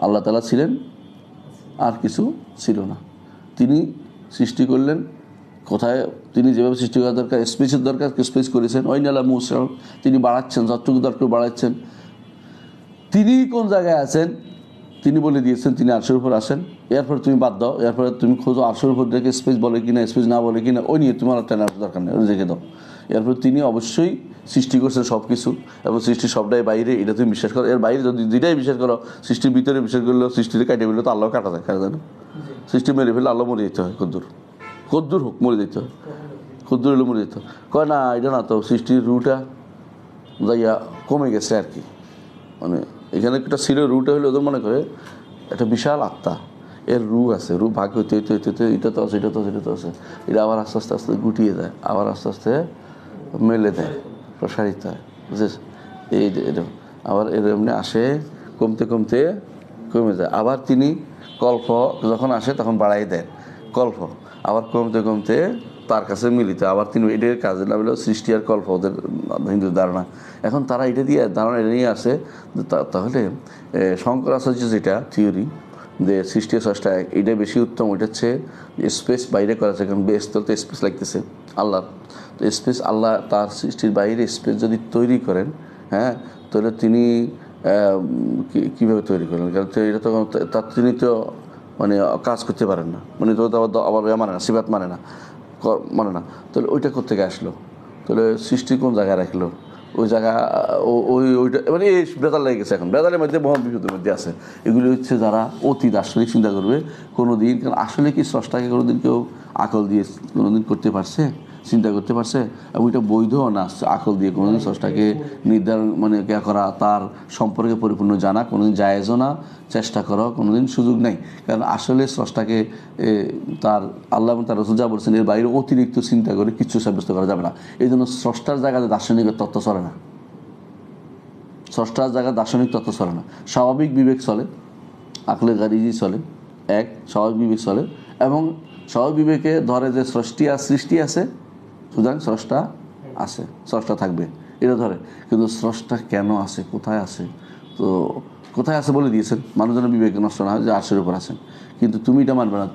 আল্লাহ তাআলা ছিলেন, আর কিছু ছিল না। তিনি সৃষ্টি করলেন কোথায়? তিনি যেভাবে সৃষ্টি করা দরকার, স্পেসের দরকার স্পেস করেছেন। ওয়াইনালা মুসরাম, তিনি বাড়াচ্ছেন যতটুকু দরকার বাড়াচ্ছেন। তিনি কোন জায়গায় আছেন তিনি বলে দিয়েছেন, তিনি আরশের উপর আসেন। এরপরে তুমি বাদ দাও, এরপরে তুমি খোঁজো আরশের উপর দেখে স্পেস বলে কিনা স্পেস না বলে কিনা, ওই নিয়ে তোমার টানার দরকার নেই, ওই রেখে দাও। এরপর তিনি অবশ্যই সৃষ্টি করছেন সব কিছু, এবং সৃষ্টি সবটাই বাইরে, এটা তুমি বিশ্বাস করো। এর বাইরে যদি দুইটাই বিশ্বাস করো, সৃষ্টির ভিতরে বিশ্বাস করলেও সৃষ্টির কাটে ফেললে তো আল্লাহ কাটা যায়, কাটা যায় না? সৃষ্টি মেরে ফেললে আল্লাহ মরে যেতে হয়, কদ্দুর হোক মরে যেতে হয়, কদ্দুর হলে মরে যেতে হয়। কয় না এটা না, তো সৃষ্টির রুটা যাইয়া কমে গেছে আর কি। মানে এখানে একটা ছিল, রুটা হলে ওদের মনে করে একটা বিশাল আত্মা, এর রু আছে, রু ভাগ হইতে হইতে হইতে হইতে এটা তো আছে, এটা তো আছে, এটা তো আছে, এটা আবার আস্তে আস্তে আস্তে গুটিয়ে যায়, আবার আস্তে আস্তে মেলে দেয়, প্রসারিত হয়, বুঝেছ? এই এরকম আবার এমনি আসে, কমতে কমতে কমে যায়। আবার তিনি কল্প যখন আসে তখন বাড়াই দেন কল্প, আবার কমতে কমতে তার কাছে মিলিত। আবার তিনি এটার কাজে লাগলো সৃষ্টি আর কল্প, ওদের হিন্দু ধারণা। এখন তারা এটা দিয়ে ধারণা এটা নিয়ে আসে, তাহলে শঙ্করাচার্য যেটা থিওরি যে সৃষ্টি স্রষ্টা এক, এটা বেশি উত্তম। ওইটা হচ্ছে স্পেস বাইরে করা আছে, কারণ বেশ তো স্পেস লাগতেছে আল্লাহ, তো স্পেস আল্লাহ তার সৃষ্টির বাইরে স্পেস যদি তৈরি করেন, হ্যাঁ, তাহলে তিনি কীভাবে তৈরি করলেন? কারণ এটা তো তার তিনি তো মানে কাজ করতে পারেন না, মানে তো আবার মানে না, সিবাত মানে না, মানে না। তাহলে ওইটা কোত্থেকে আসলো? তাহলে সৃষ্টি কোন জায়গায় রাখলো? ওই জায়গা ওইটা মানে এই বেতাল লেগে গেছে। এখন বেতালের মধ্যে মহা বিশুদ্ধের মধ্যে আছে। এগুলি হচ্ছে যারা অতি দার্শনিক চিন্তা করবে কোনো দিন। কারণ আসলে কি স্রষ্টাকে কোনো দিন কেউ আকল দিয়ে কোনো দিন করতে পারছে, চিন্তা করতে পারছে? এবং এটা বৈধও না আকল দিয়ে কোনোদিন স্রষ্টাকে নির্ধারণ মানে কে করা, তার সম্পর্কে পরিপূর্ণ জানা কোনোদিন জায়েজও না, চেষ্টা করা কোনোদিন সুযোগ নেই। কারণ আসলে স্রষ্টাকে তার আল্লাহ এবং তার রাসূল যা বলছেন এর বাইরে অতিরিক্ত চিন্তা করে কিছু সাব্যস্ত করা যাবে না। এই জন্য স্রষ্টার জায়গাতে দার্শনিক তত্ত্ব চলে না, স্রষ্টার জায়গায় দার্শনিক তত্ত্ব চলে না। স্বাভাবিক বিবেক চলে, আকলে গারিজি চলে, এক স্বাভাবিক বিবেক চলে, এবং স্বাভাবিক বিবেকে ধরে যে সৃষ্টি আছে, সুতরাং স্রষ্টা আছে, স্রষ্টা থাকবে, এটা ধরে। কিন্তু স্রষ্টা কেন আছে, কোথায় আছে? তো কোথায় আছে বলে দিয়েছেন, মানুষজনের বিবেক নষ্ট না হয় যে আরশের উপর আছেন। কিন্তু তুমি এটা মানবে না,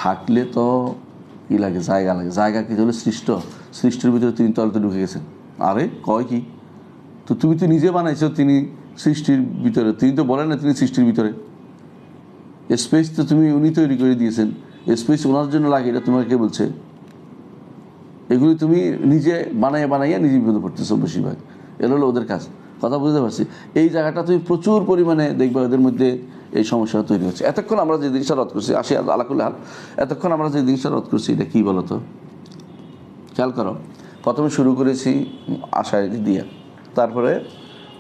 থাকলে তো কী লাগে, জায়গা লাগে। জায়গা কি হলে সৃষ্টির ভিতরে তিনি তলতে ঢুকে গেছেন। আরে কয় কি, তো তুমি তো নিজে বানাইছো তিনি সৃষ্টির ভিতরে, তিনি তো বলেন না তিনি সৃষ্টির ভিতরে। স্পেস তো উনি তৈরি করে দিয়েছেন, স্পেস ওনার জন্য লাগে, এটা তোমাকে কে বলছে? এগুলি তুমি নিজে বানাইয়া নিজে বিপদে পড়তেছো বেশিরভাগ। এর হলো ওদের কাজ, কথা বুঝতে পারছি। এই জায়গাটা তুমি প্রচুর পরিমাণে দেখবে ওদের মধ্যে এই সমস্যা তৈরি হচ্ছে। এতক্ষণ আমরা যে জিনিসটা রদ করছি, আসি আলাকুল্লাহ হাল, এতক্ষণ আমরা যে জিনিসটা রদ করছি এটা কী বলতো? খেয়াল করো, প্রথমে শুরু করেছি আশারি দিয়ে, তারপরে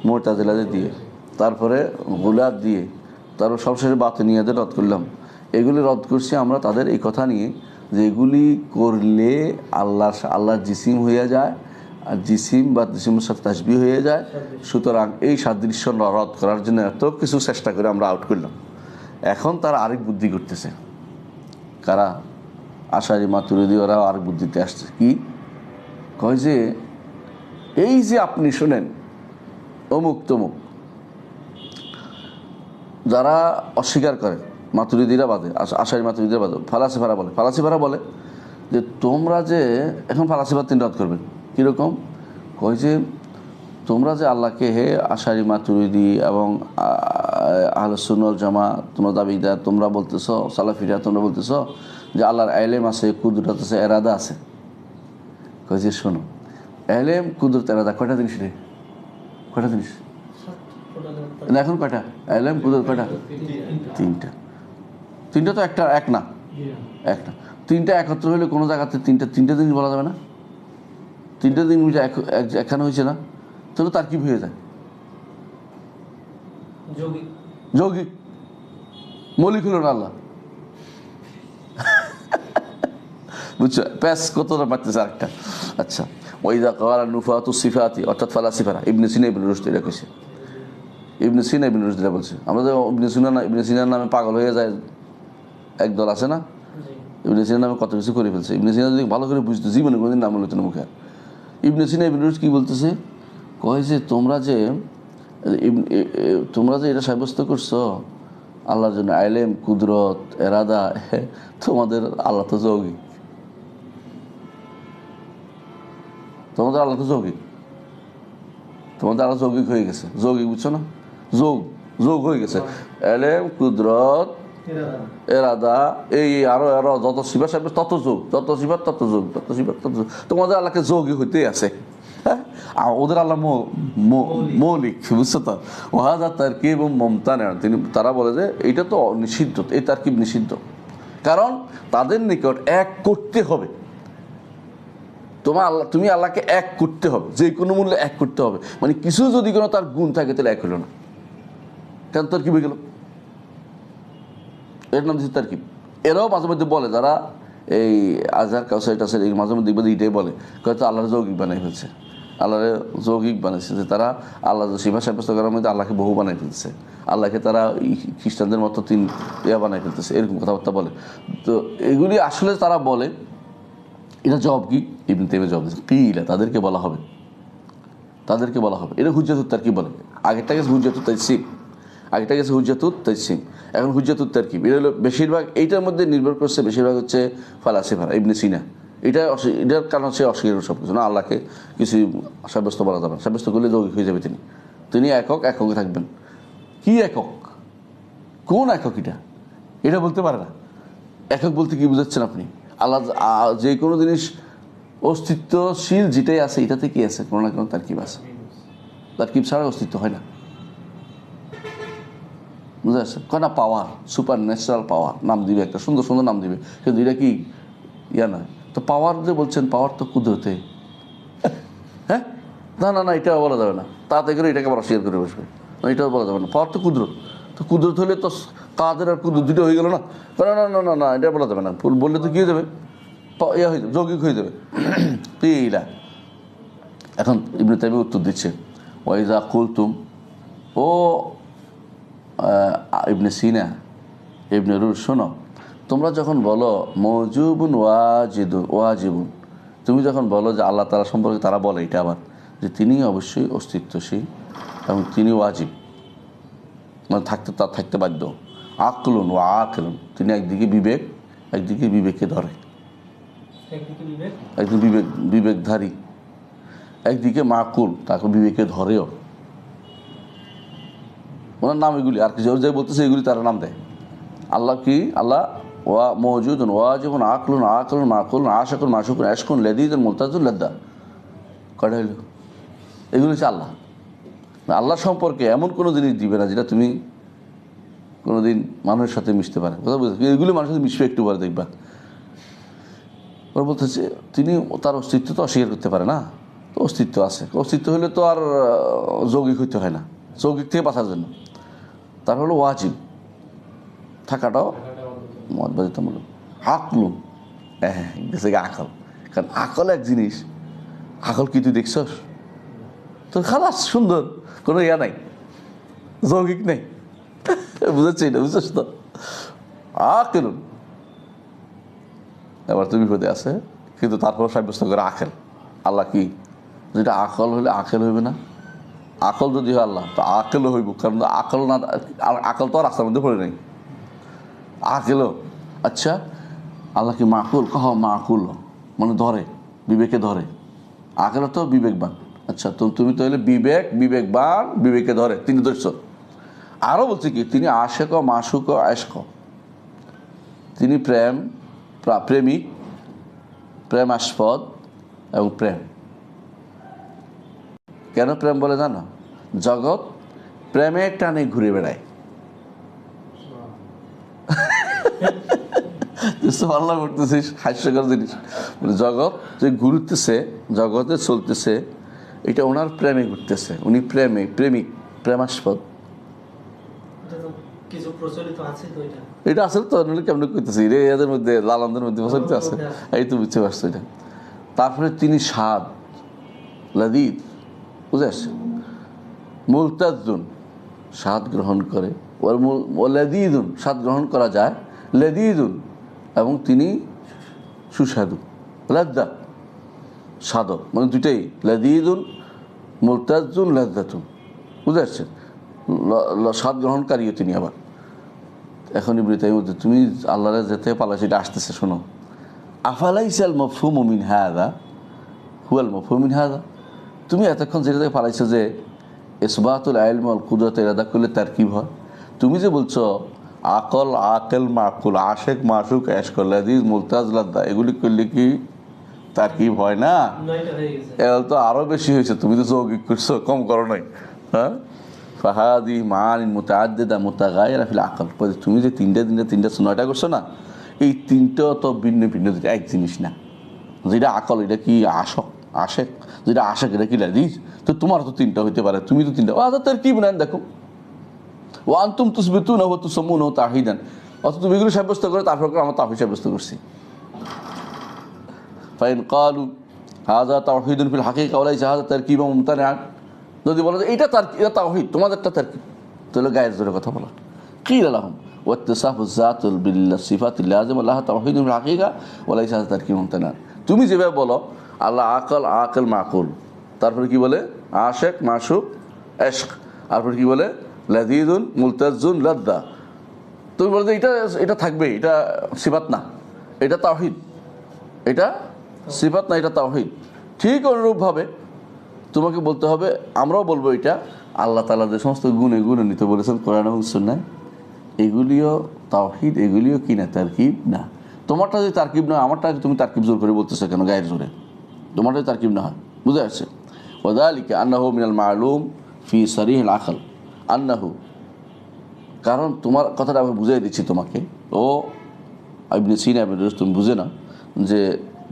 মুতাজিলাদের দিয়ে, তারপরে গুলাদ দিয়ে, তারপর সবশেষে বাতিনিয়াদের রদ করলাম। এগুলি রদ করছি আমরা তাদের এই কথা নিয়ে যে এগুলি করলে আল্লাহর জিসিম হয়ে যায়, আর জিসিম বা জিসিমের সাথে তাসবিহ হয়ে যায়। সুতরাং এই সাদৃশ্য রদ করার জন্য এত কিছু চেষ্টা করে আমরা আউট করলাম। এখন তারা আরেক বুদ্ধি করতেছে, কারা? আশারি মাতুরিদি, ওরা আরেক বুদ্ধিতে আসছে। কি কয় যে এই যে আপনি শোনেন অমুক তমুক, যারা অস্বীকার করে মাতুরিদিরা বাদে, আশারি মাতুরিদিরা বাদে, ফালাসিফারা বলে যে তোমরা যে এখন ফালাসিফার 3 রাত করবেন কীরকম, কই যে তোমরা যে আল্লাহকে হে আশারি মাতুরিদি এবং আহলুস সুন্নাহ ওয়াল জামা তোমরা দাবিদার, তোমরা বলতেছ সালাফিরা, তোমরা বলতেছ যে আল্লাহর ইলম আছে, কুদরত আছে, এরাদা আছে। কই যে শোনো, ইলম কুদরত এরাদা কয়টা জিনিস রে? কয়টা জিনিস না? এখন কয়টা? ইলম কুদরত কয়টা? 3টা। 3টা তো এক না। 3টা একত্র হলে কোনো জায়গাতে 3টা জিনিস বলা যাবে না? 3টা জিনিস একখানে হয়েছে না, তাহলে তার কি হয়ে যায়? যৌগিক। মৌলিক হলো না আল্লাহ। বুঝছো প্যাস কতটা পারতেছে আরেকটা। আচ্ছা, ওয়াইদা ক্বালা নুফাতু সিফাতি, অর্থাৎ ফালাসিফারা, ইবনে সিনা ইবনে রুশদ এটা কইছে। ইবনে সিনা ইবনে রুশদ এটা বলছে। আমরা যে ইবনে সিনার নামে পাগল হয়ে যায় একদল আছে না, ইবনে সিনার নামে কত কিছু করে ফেলছে। ইবনে সিনা যদি ভালো করে বুঝতো জীবনে কোনোদিন নাম হইতো না মুখে। ইবনে সিনা ইবনে রুশদ কি বলতেছে, কয় যে তোমরা যে এটা সাব্যস্ত করছো আল্লাহর জন্য ইলম কুদরত এরাদা, তোমাদের আল্লাহ তো যৌগিক, তোমাদের আল্লাহ তো যৌগিক, তোমাদের আল্লাহ যৌগিক হয়ে গেছে। যৌগিক বুঝছো না? যোগ হয়ে গেছে। ইলম কুদরত এরাদা এই আরো যত সিফাত সাব্যস্ত তত যোগ, যত সিফাত তত যোগ, তত সিফাত তত যোগ। তোমাদের আল্লাহকে যৌগিক হইতেই আছে। ওদের আল্লাহ মৌলিক, বুঝছো তো? ওহাদা তারকিব এবং মমতান, তারা বলে যে এইটা তো নিষিদ্ধ, এই তারকিব নিষিদ্ধ, কারণ তাদের নিকট এক করতে হবে। তুমি আল্লাহকে এক করতে হবে, যে কোনো মূল্যে এক করতে হবে। মানে কিছু যদি কোনো তার গুণ থাকে তাহলে এক হলো না, কেন তারকিব হয়ে গেল? এর নাম দিচ্ছে তারকিব। এরাও মাঝে মধ্যে বলে, যারা এই আজহার কাউসার টাউসার এই মাঝে মধ্যে এটাই বলে, হয়তো আল্লাহর যৌগিক বানাই ফেলছে, আল্লাহর যৌগিক বানাইছে, যে তারা আল্লাহ সিফাত সাব্যস্ত করার মধ্যে আল্লাহকে বহু বানাই ফেলছে, আল্লাহকে তারা খ্রিস্টানদের মতো 3 বানাই ফেলতেছে, এরকম কথাবার্তা বলে। তো এগুলি আসলে তারা বলে, এটা জবাব কি? ইবনে তাইমিয়া জবাব দিচ্ছে, কিলা, তাদেরকে বলা হবে এটা হুজ্জাতুত তারকিব বলে। আগেরটা গেছে হুজ্জাতুত তাইসিম, এখন হুজ্জাতুত তারকিব। এটা হলো বেশিরভাগ এইটার মধ্যে নির্ভর করছে, বেশিরভাগ হচ্ছে ফালাসিফারা, ইবনে সিনা। এটার কারণ হচ্ছে অস্বীকার সব কিছু না, আল্লাহকে কিছু সাব্যস্ত বলা যাবে না, সাব্যস্ত করলে যৌগিক হয়ে যাবে। তিনি এককে থাকবেন। কি একক? কোন একক এটা বলতে পারে না। একক বলতে কি বুঝাচ্ছেন আপনি? আল্লাহ যে কোনো জিনিস অস্তিত্বশীল যেটাই আছে, এটাতে কি আছে? কোনো না কোনো তারকিব আছে। তারকিব ছাড়া অস্তিত্ব হয় না, বুঝতে পারছেন? কয় না পাওয়ার, সুপার ন্যাচারাল পাওয়ার নাম দিবে, একটা সুন্দর সুন্দর নাম দিবে, কিন্তু এটা কি নয়। তো পাওয়ার যে বলছেন, পাওয়ার তো কুদরতে। হ্যাঁ, না এটা বলা যাবে না, তাতে করে এটাকে আবার অস্বীকার করে বসবে, এটাও বলা যাবে না। পাওয়ার তো কুদরত হলে তো কাদের আর কুদরত দুটো হয়ে গেল না। না এটা বলা যাবে না, বললে তো কি হয়ে যাবে, হয়ে যাবে, যৌগিক হয়ে যাবে। পিলা এখন ইবনে তাইমিয়া উত্তর দিচ্ছে, ওয়াইজা কুলতুম, ও ইবনে সিনা ইবনে রুশদ, শোনো, তোমরা যখন বলো মওজুবুন ওয়াজিবুন, তুমি যখন বলো যে আল্লাহ তাআলা সম্পর্কে তারা বলে এটা আবার, যে তিনি অবশ্যই অস্তিত্বশীল এবং তিনি ওয়াজিব, মানে থাকতে বাধ্য। আকলুন ওয়া আকিলুন, তিনি একদিকে বিবেককে ধরে, একদিকে বিবেকধারী, একদিকে মাকুল, তাকে বিবেকে ধরেও। ওনার নাম এগুলি, আর কিছু যে বলতেছে এগুলি তারা নাম দেয়। আল্লাহ কি? আল্লাহ ওয়া মওজুদুন ওয়াজিবুন আকলুন মাকুলুন আশিকুন মাশুকুন আশকুন লাযীযুন মুলতাযুল লাদ্দা। কয়টা হইল? এগুলি হচ্ছে আল্লাহ। আল্লাহ সম্পর্কে এমন কোনো জিনিস দিবে না যেটা তুমি কোনোদিন মানুষের সাথে মিশতে পারে। কথা বুঝতে, এগুলি মানুষের সাথে মিশবে একটু পরে দেখবা। ওরা বলতেছে তিনি তার অস্তিত্ব তো অস্বীকার করতে পারে না, তো অস্তিত্ব আছে, অস্তিত্ব হলে তো আর যৌগিক হইতে হয় না, যৌগিক থেকে বাঁচার জন্য তার হলো ওয়াজিব থাকাটাও বাধ্যতামূলক। আকলুন, গেছে আকল, কারণ আকল এক জিনিস। আকল কি তুই দেখছস? তো খালাস সুন্দর, কোনো নাই, যৌগিক নেই, বুঝাচ্ছি না, বুঝছস তো? আকেলুন, এবার তুমি হতে আছে, কিন্তু তারপর সাব্যস্ত করে আখেল। আল্লাহ কি? যেটা আকল হলে আখেল হইবে না, আকল যদি হয় আল্লাহ, তো আকেলও হইব, কারণ আকল না, আকল তো আর রাস্তার মধ্যে পড়ে নাই, আকেলও। আচ্ছা, আল্লাহ কি মাকুল? কহ মাকুল, মানে ধরে, বিবেকে ধরে। আকেল তো বিবেকবান। আচ্ছা, তো তুমি তো হলে বিবেকবান, বিবেকে ধরে, তিনি ধরছ। আরও বলছে কি, তিনি আশেক, মাসুক, আশক, তিনি প্রেমিক, প্রেমাস্পদ এবং প্রেম। কেন প্রেম বলে জানো? জগৎ প্রেমের টানে ঘুরে বেড়ায়। আল্লাহ করতেছিস হাস্যকর জিনিস, জগৎ যে ঘুরতেছে, জগতে চলতেছে, এটা ওনার প্রেমে ঘুরতেছে, উনি প্রেমিক, প্রেমাস্পদ। এটা আসলে তো কেমন করতেছি রে, এদের মধ্যে লালনদের মধ্যে প্রচলিত আছে, এই তো বুঝতে পারছো এটা। তারপরে তিনি স্বাদ, লাদিদ, বুঝে আসছে, মুলতাজুন, স্বাদ গ্রহণ করে, লাদিদুন, স্বাদ গ্রহণ করা যায়, লাদিদুন, এবং তিনি সুস্বাদু, লজ্জা, স্বাদক, মানে দুইটাই, লাদিদুন, মুলতাজুন, লজ্জাতুন, বুঝে আসছে, স্বাদ গ্রহণকারীও তিনি আবার। এখন ইবনে তাইমিয়া বলতে, তুমি আল্লাহর যেতে পালাইছো, এটা আসতেছে, শোনো। আফালাইসাল মাফহুমু মিন হাযা হুয়াল মাফহুমু মিন হাযা, তুমি এতক্ষণ যেটা থেকে পালাইছো যে ইসবাতুল ইলম ওয়াল কুদরত ইরাদা করলে তারকিব হয়, তুমি যে বলছো আকল, আকেল, মাকুল, আশেক, মাসুক, এশক, লাযিজ, মুলতাজ, লাদ্দা, এগুলি করলে কি তারকিব হয় না? এগুলো তো আরও বেশি হয়েছে, তুমি তো যৌগিক করছো, কম করো নাই। হ্যাঁ, ফাহাদি মান মুতাআদ্দিদা মুতাগায়িরা ফিল আকল, তুমি যে তিনটা 9টা করছো না, এই তিনটাও তো ভিন্ন ভিন্ন, এক জিনিস না। যেটা আকল এটা কি আশেক, যেটা আশেক এটা কি লাযিজ, তো তোমার তো তিনটা হইতে পারে, তুমি তো তিনটা, তার কি বলেন দেখো, ও আনতুম তুসবিতুনা ওয়া তুসাম্মুনাহু তাওহীদান, অথচ তুমি এগুলো সাব্যস্ত করে তারপর আমরা তাওহীদ সাব্যস্ত করছি। ফাইন ক্বালু হাযা তাওহীদুন ফিল হাকীকা ওয়া লাইসা হাযা তারকিবুন মুমতানিআন, যদি বলো যে এটা তাওহীদ, তোমাদেরটা তারকিব, তাহলে গায়ের জোরে কথা বলা। কিলা লাহুম ওয়াত্তিসাফু যাতুল বিল সিফাতিল লাযিমা লাহা তাওহীদুন ফিল হাকীকা ওয়া লাইসা হাযা তারকিবুন মুমতানিআন। তুমি যেভাবে বলো আল্লাহ আকল মাকুল, তারপরে কি বলে আশেক, মাসুক, এশক, তারপরে কি বলে লাযিজুন, মুলতাজুন, লাদ্দা, তুমি বলো যে এটা থাকবে, এটা সিফাত না, এটা তাওহীদ, এটা সিফাত না, এটা তাওহীদ। ঠিক অনুরূপভাবে তোমাকে বলতে হবে, আমরাও বলবো এটা আল্লাহ তাআলা যে সমস্ত গুণান্বিত বলেছেন কোরআন এবং সুন্নাহ, এগুলিও তাওহীদ, এগুলিও কি না তারকিব না। তোমারটা যদি তারকিব না, আমারটা তুমি তারকিব জোর করে বলতেছো কেন গায়ের জোরে? তোমারটা যদি তারকিব না হয়, বুঝে আসছে। ওয়াযালিকা আন্নাহু মিনাল মা'লুম ফি সারিহিল আকল, আন্নাহু, কারণ তোমার কথাটা আমি বুঝিয়ে দিচ্ছি তোমাকে, ও ইবনে সিনা, তুমি বুঝে না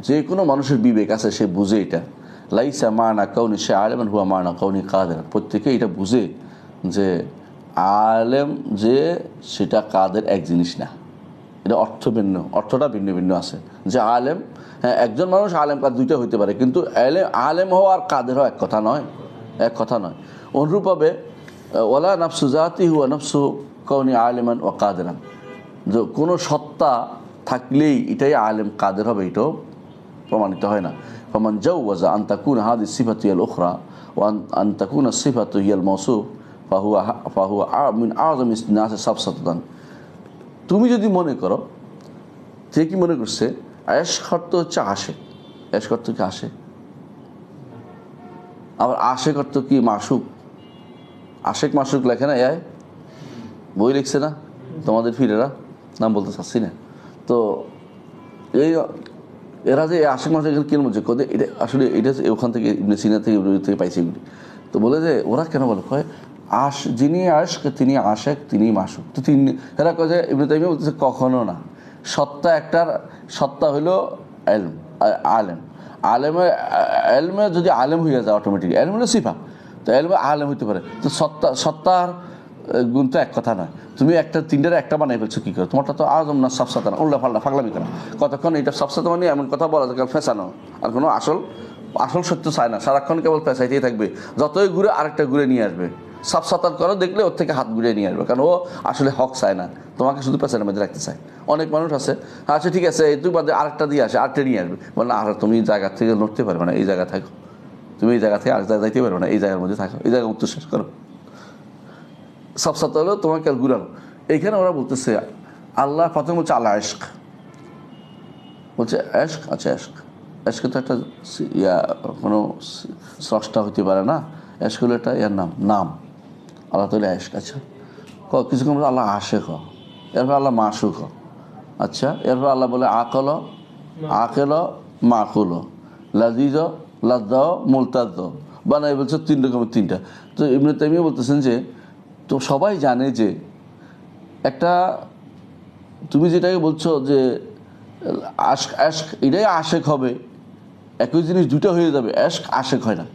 যে কোনো মানুষের বিবেক আছে, সে বুঝে এটা। লাইসা মানা কাউনি সে আলেমান হুয়া মানা কাউনি কাদের, প্রত্যেকে এটা বুঝে যে আলেম যে সেটা কাদের এক জিনিস না, এটা অর্থটা ভিন্ন ভিন্ন আছে। যে আলেম, হ্যাঁ, একজন মানুষ আলেম কাদ দুইটা হইতে পারে, কিন্তু আলেম হওয়া আর কাদের হওয়া এক কথা নয়। অনুরূপভাবে ওয়ালা নাফসু জাতি হুয়া নাফসু কাউনি আলেমান ও কাদেরান, যে কোনো সত্তা থাকলেই এটাই আলেম কাদের হবে, এটাও প্রমাণিত হয় না। ফামান জাওয়াজা আন তাকুনা হাদিস সিফাতু আল উখরা ওয়া আন তাকুনা সিফাতু হিয়াল মাওসুফ ফাহুয়া মিন আযম নাস সাবসাতান। তুমি যদি মনে করো, সে কি মনে করছে এশক অর্থ হচ্ছে আশেক, এশক অর্থ কি আশেক, আবার আশেক অর্থ কি মাসুক, আশেক মাসুক লেখে না, বই লিখছে না তোমাদের ফিরেরা, নাম বলতে চাচ্ছি না। তো এই এরা যে আশেক মাসুক কেন বলছে, এটা আসলে এটা ওখান থেকে ইবনে সিনা থেকে পাইছে এগুলি। তো বলে যে ওরা কেন বলে, কয় যিনি আশক তিনি আশেক, তিনি মাসুক। তো এরা কয় যে ইবনে তাইমিয়া বলতেছে কখনো না, সত্তা হইল আলেমে যদি আলেম হইয়া যায় অটোমেটিক, এলম হলো সিফা, তো এলমে আলেম হইতে পারে। তো সত্তার গুণ তো এক কথা নয়, তুমি তিনটার একটা বানাই ফেলছো কী করে? তোমারটা তো আজম না সাফসাতা না, উল্লা ফাল্লা ফাগলামি করা। কতক্ষণ এটা সাফসাতা মানে এমন কথা বলা যায় ফেঁসানো, আর কোনো আসল সত্য চায় না, সারাক্ষণ কেবল ফেঁসাইতেই থাকবে, যতই ঘুরে আরেকটা ঘুরে নিয়ে আসবে। সাফসাতার করো দেখলে ওর থেকে হাত ঘুরে নিয়ে আসবে, কারণ ও আসলে হক চায় না, তোমাকে শুধু পেছনের মধ্যে রাখতে চায়। অনেক মানুষ আছে, আচ্ছা ঠিক আছে তুই বাদে আরেকটা দিয়ে আসে, আরেকটা নিয়ে আসবে, বলে আর তুমি জায়গার থেকে নড়তে পারবে না, এই জায়গা থাকো, তুমি এই জায়গা থেকে আরেক জায়গায় যাইতে পারো না, এই জায়গার মধ্যে থাকো, এই জায়গায় উত্তর শেষ করো। সবসাতে হলো তোমাকে আর ঘুরানো। এইখানে ওরা বলতেছে আল্লাহ প্রথম বলছে আল্লাহ এশক, বলছে এশক, আচ্ছা এশক, এশকে তো একটা কোনো স্রষ্টা হইতে পারে না, এশক হলো একটা ইয়ার নাম আল্লাহ তাহলে এশক। আচ্ছা কিছুক্ষণ বলে আল্লাহ আশেক, এরপর আল্লাহ মাসুক, আচ্ছা এরপর আল্লাহ বলে আকল, আকেল মাকুল, লাজিজ লাদ্দাও মুলতাদ, বানাই বলছে 3 রকমের 3টা। তো ইবনে তাইমিয়া বলতেছেন যে তো সবাই জানে যে একটা তুমি যেটাকে বলছো যে আশক, আশক এটাই আশেক হবে, একই জিনিস দুটো হয়ে যাবে, এশক আশেক হয় না,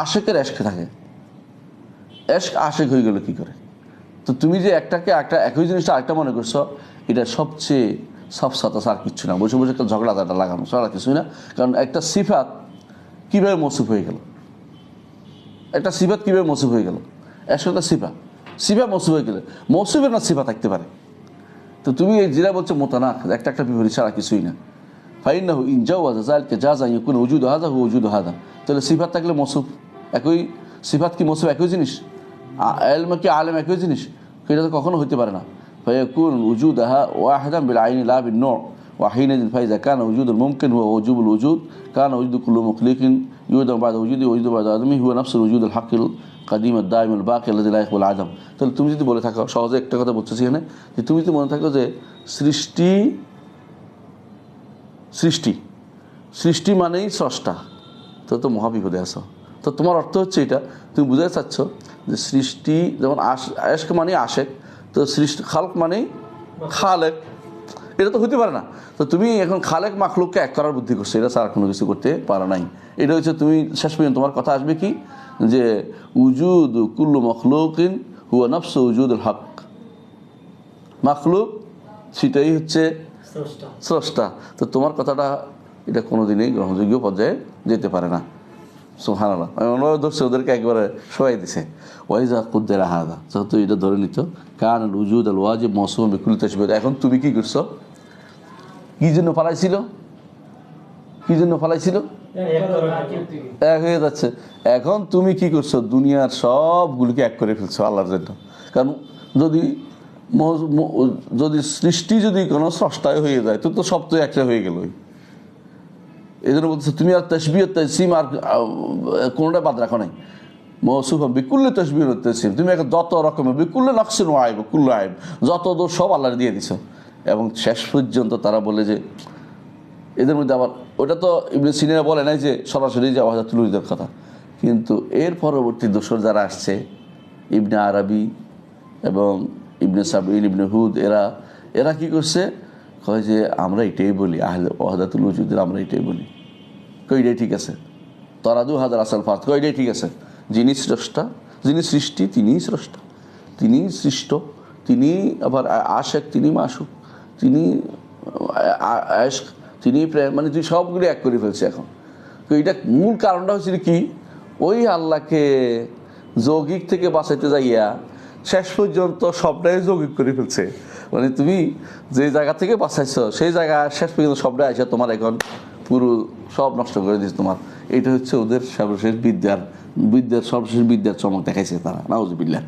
আশেকের এশকে থাকে, এশক আশেক হয়ে গেল কী করে? তো তুমি যে একটাকে একটা একই জিনিসটা আরেকটা মনে করছো, এটা সবচেয়ে সফসাতা আর কিচ্ছু না, বসে বসে একটা ঝগড়াটা লাগানো ছাড়া কিছুই না। কারণ একটা সিফাত কীভাবে মৌসুফ হয়ে গেল, একটা সিফাত কীভাবে মৌসুফ হয়ে গেল, একটা সিফা মৌসুফ হয়ে গেলে মৌসুফের না সিফা থাকতে পারে। তো তুমি এই যেটা বলছো মোতানাক, একটা বিপরীত ছাড়া কিছুই না। ফাইন্নাহু ইন জাওয়াজা যালিকা জাযা ইয়াকুনু ওজুদু হাযা ওয়া ওজুদু হাযা। তাহলে সিফাত থাকলে মৌসুফ একই, সিফাত কি মৌসুফ একই জিনিস, ইলম কি আলেম একই জিনিস? এটা তো কখনো হইতে পারে না। ফায়াকুন ওজুদাহা ওয়াহিদান বিল আইনি লা বিন নূ ওয়া হিনাযিন ফাইযা কানা ওজুদুল মুমকিন হুয়া ওজুবুল ওজুদ কানা ওজুদু কুল্লু মুখলিকিন ইউদাম বাদা ওজুদি ওজুদু বাদা আদমি হুয়া নাফসুল ওজুদুল হাক্কিল কাদিম আদ-দাইমুল বাকি আল্লাযী লা ইয়াকবালু আদম। তাহলে তুমি যদি বলে থাকো, সহজে একটা কথা বলতেছি এখানে, যে তুমি যদি মনে থাকো যে সৃষ্টি সৃষ্টি সৃষ্টি মানেই স্রষ্টা, তো মহাবিপদে আছো। তো তোমার অর্থ হচ্ছে এটা, তুমি বুঝাতে চাচ্ছ যে সৃষ্টি যেমন আশক মানে আশেক, তো সৃষ্টি খালক মানেই খালেক, এটা তো হতে পারে না। তো তুমি এখন খালেক মাখলুককে এক করার বুদ্ধি করছো, এটা ছাড়া কোনো কিছু করতে পারো নাই। এটা হচ্ছে তুমি শেষ পর্যন্ত তোমার কথা আসবে কি, যে উজুদ কুল্লু মখলুকিন হুয়া নাফসু উজুদুল হক, মাখলুক সেটাই হচ্ছে স্রষ্টা। তো তোমার কথাটা এটা কোনোদিনই গ্রহণযোগ্য পর্যায়ে যেতে পারে না। সুবহানাল্লাহ, আমি অনুভব ধরছি ওদেরকে একবারে শোয়াই দিছে। ওয়াইজা কুদ্দের আহাদা, যেহেতু এটা ধরে নিত কান উজুদ আল ওয়াজিব মৌসুম বিকুল তাশবিহ। এখন তুমি কি করছো, কি জন্য ফালাইছিল, কি জন্য ফালাইছিল, এক হয়ে যাচ্ছে। এখন তুমি কি করছো, দুনিয়ার সবগুলিকে এক করে ফেলছো আল্লাহর জন্য। কারণ যদি সৃষ্টি যদি কোনো স্রষ্টায় হয়ে যায়, তো সব তো একটা হয়ে গেল। এই জন্য বলতেছে তুমি আর তাশবিহ তাজসিম আর কোনোটা বাদ রাখো নাই। মৌসুফা বিকুল্লে তাশবিহ তাজসিম, তুমি একটা যত রকমের বিকুল্লে নকশিন আইব কুল্লু আইব, যত দোষ সব আল্লাহর দিয়ে দিছো। এবং শেষ পর্যন্ত তারা বলে যে এদের মধ্যে আবার ওটা তো ইবনে সিনা বলে নাই যে সরাসরি যে ওয়াহদাতুল উজুদের কথা, কিন্তু এর পরবর্তী দোসর যারা আসছে, ইবনে আরবি এবং ইবনে সাবঈন, ইবনে হুদ, এরা কি করছে, কয় যে আমরা এটাই বলি, আহলে ওয়াহদাতুল উজুদের আমরা এটাই বলি। কইটাই ঠিক আছে, তরাদু হাজার আসল ফাত, কইটাই ঠিক আছে। যিনি স্রষ্টা, যিনি সৃষ্টি তিনিই স্রষ্টা, তিনি সৃষ্ট, তিনি আবার আশেক, তিনি মাসুক, তিনি আশক, তিনি প্রেম, মানে তুই সবগুলি এক করে ফেলছে। এখন এটা মূল কারণটা হচ্ছে কি, ওই আল্লাহকে যৌগিক থেকে বাঁচাইতে যাইয়া শেষ পর্যন্ত সবটাই যৌগিক করে ফেলছে। মানে তুমি যে জায়গা থেকে বাঁচাইছ সেই জায়গা শেষ পর্যন্ত সবটাই আসে তোমার এখন পুরো সব নষ্ট করে দিচ্ছে তোমার। এটা হচ্ছে ওদের সর্বশেষ সর্বশেষ বিদ্যার চমক দেখাইছে তারা, নাউজুবিল্লাহ।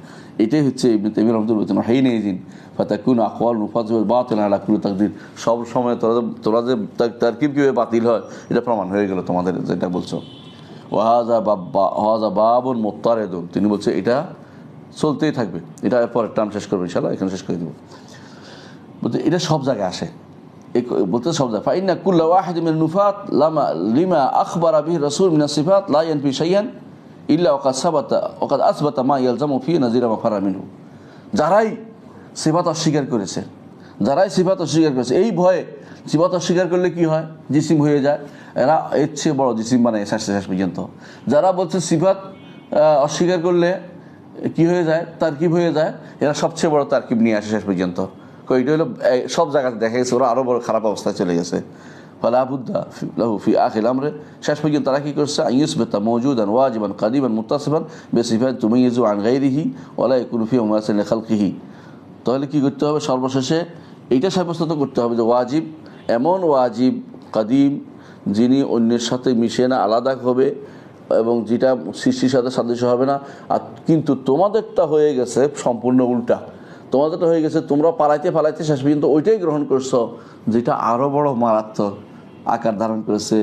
এটাই হচ্ছে ইবনে তাইমিয়া রাহমাতুল্লাহ বলছেন হাইনাইজিন ফাতাকুনু আকওয়াল মুফাজ্জিল বাতিল আলা কুল্লি তাকদির। সব সময় তোরা যে তারকিব কিভাবে বাতিল হয় এটা প্রমাণ হয়ে গেল তোমাদের যেটা বলছো। ওয়াহাজা বাবুন মুত্তারিদুন, তিনি বলছে এটা চলতেই থাকবে। এটা পরের টার্ম শেষ করবো ইনশাআল্লাহ, এখানে শেষ করে দেবো। বলতে এটা সব জায়গায় আসে, বলতে সব জায়গায়। ফাইন্না কুল্লা ওয়াহিদ মিন নুফাত লিমা আখবারা বিহি রাসূল মিনাস সিফাত লা ইয়ানফি শাইআন ইল্লা ওয়াকাদ আসবাতা মা ইয়ালজামু ফি নাযিরা মা ফারা মিনহু। যারাই সিফাত অস্বীকার করেছে, এই ভয়ে, সিফাত অস্বীকার করলে কি হয়, জিসিম হয়ে যায়, এরা এর চেয়ে বড় জিসিম মানে শেষ পর্যন্ত। যারা বলছে সিফাত অস্বীকার করলে কি হয়ে যায়, তারকিব হয়ে যায়, এরা সবচেয়ে বড় তারকিব নিয়ে আসে শেষ পর্যন্ত। এটা হলো সব জায়গাতে দেখা গেছে ওরা আরও বড় খারাপ অবস্থায় চলে গেছে। ফলে আবুদ্দা লাহু ফি আখিল আমরে, শেষ পর্যন্ত তারা কী করছে, আইয়ুসবিতা মওজুদান ওয়াজিবান কাদিমান মুত্তাসিফান বিসিফাত তুমাইয়িজু আন গায়রিহি ওয়া লা ইয়াকুনু ফি মুমাসিল লিখালকিহি। তাহলে কী করতে হবে, সর্বশেষে এইটা সাব্যস্ত করতে হবে যে ওয়াজিব এমন ওয়াজিব কাদিম যিনি অন্যের সাথে মিশে না, আলাদা হবে, এবং যেটা সৃষ্টির সাথে সাদৃশ্য হবে না। আর কিন্তু তোমাদেরটা হয়ে গেছে সম্পূর্ণ উল্টা, তোমাদেরটা হয়ে গেছে তোমরা পালাইতে পালাইতে শেষ পর্যন্ত ওইটাই গ্রহণ করছো যেটা আরও বড় মারাত্মক আকার ধারণ করেছে।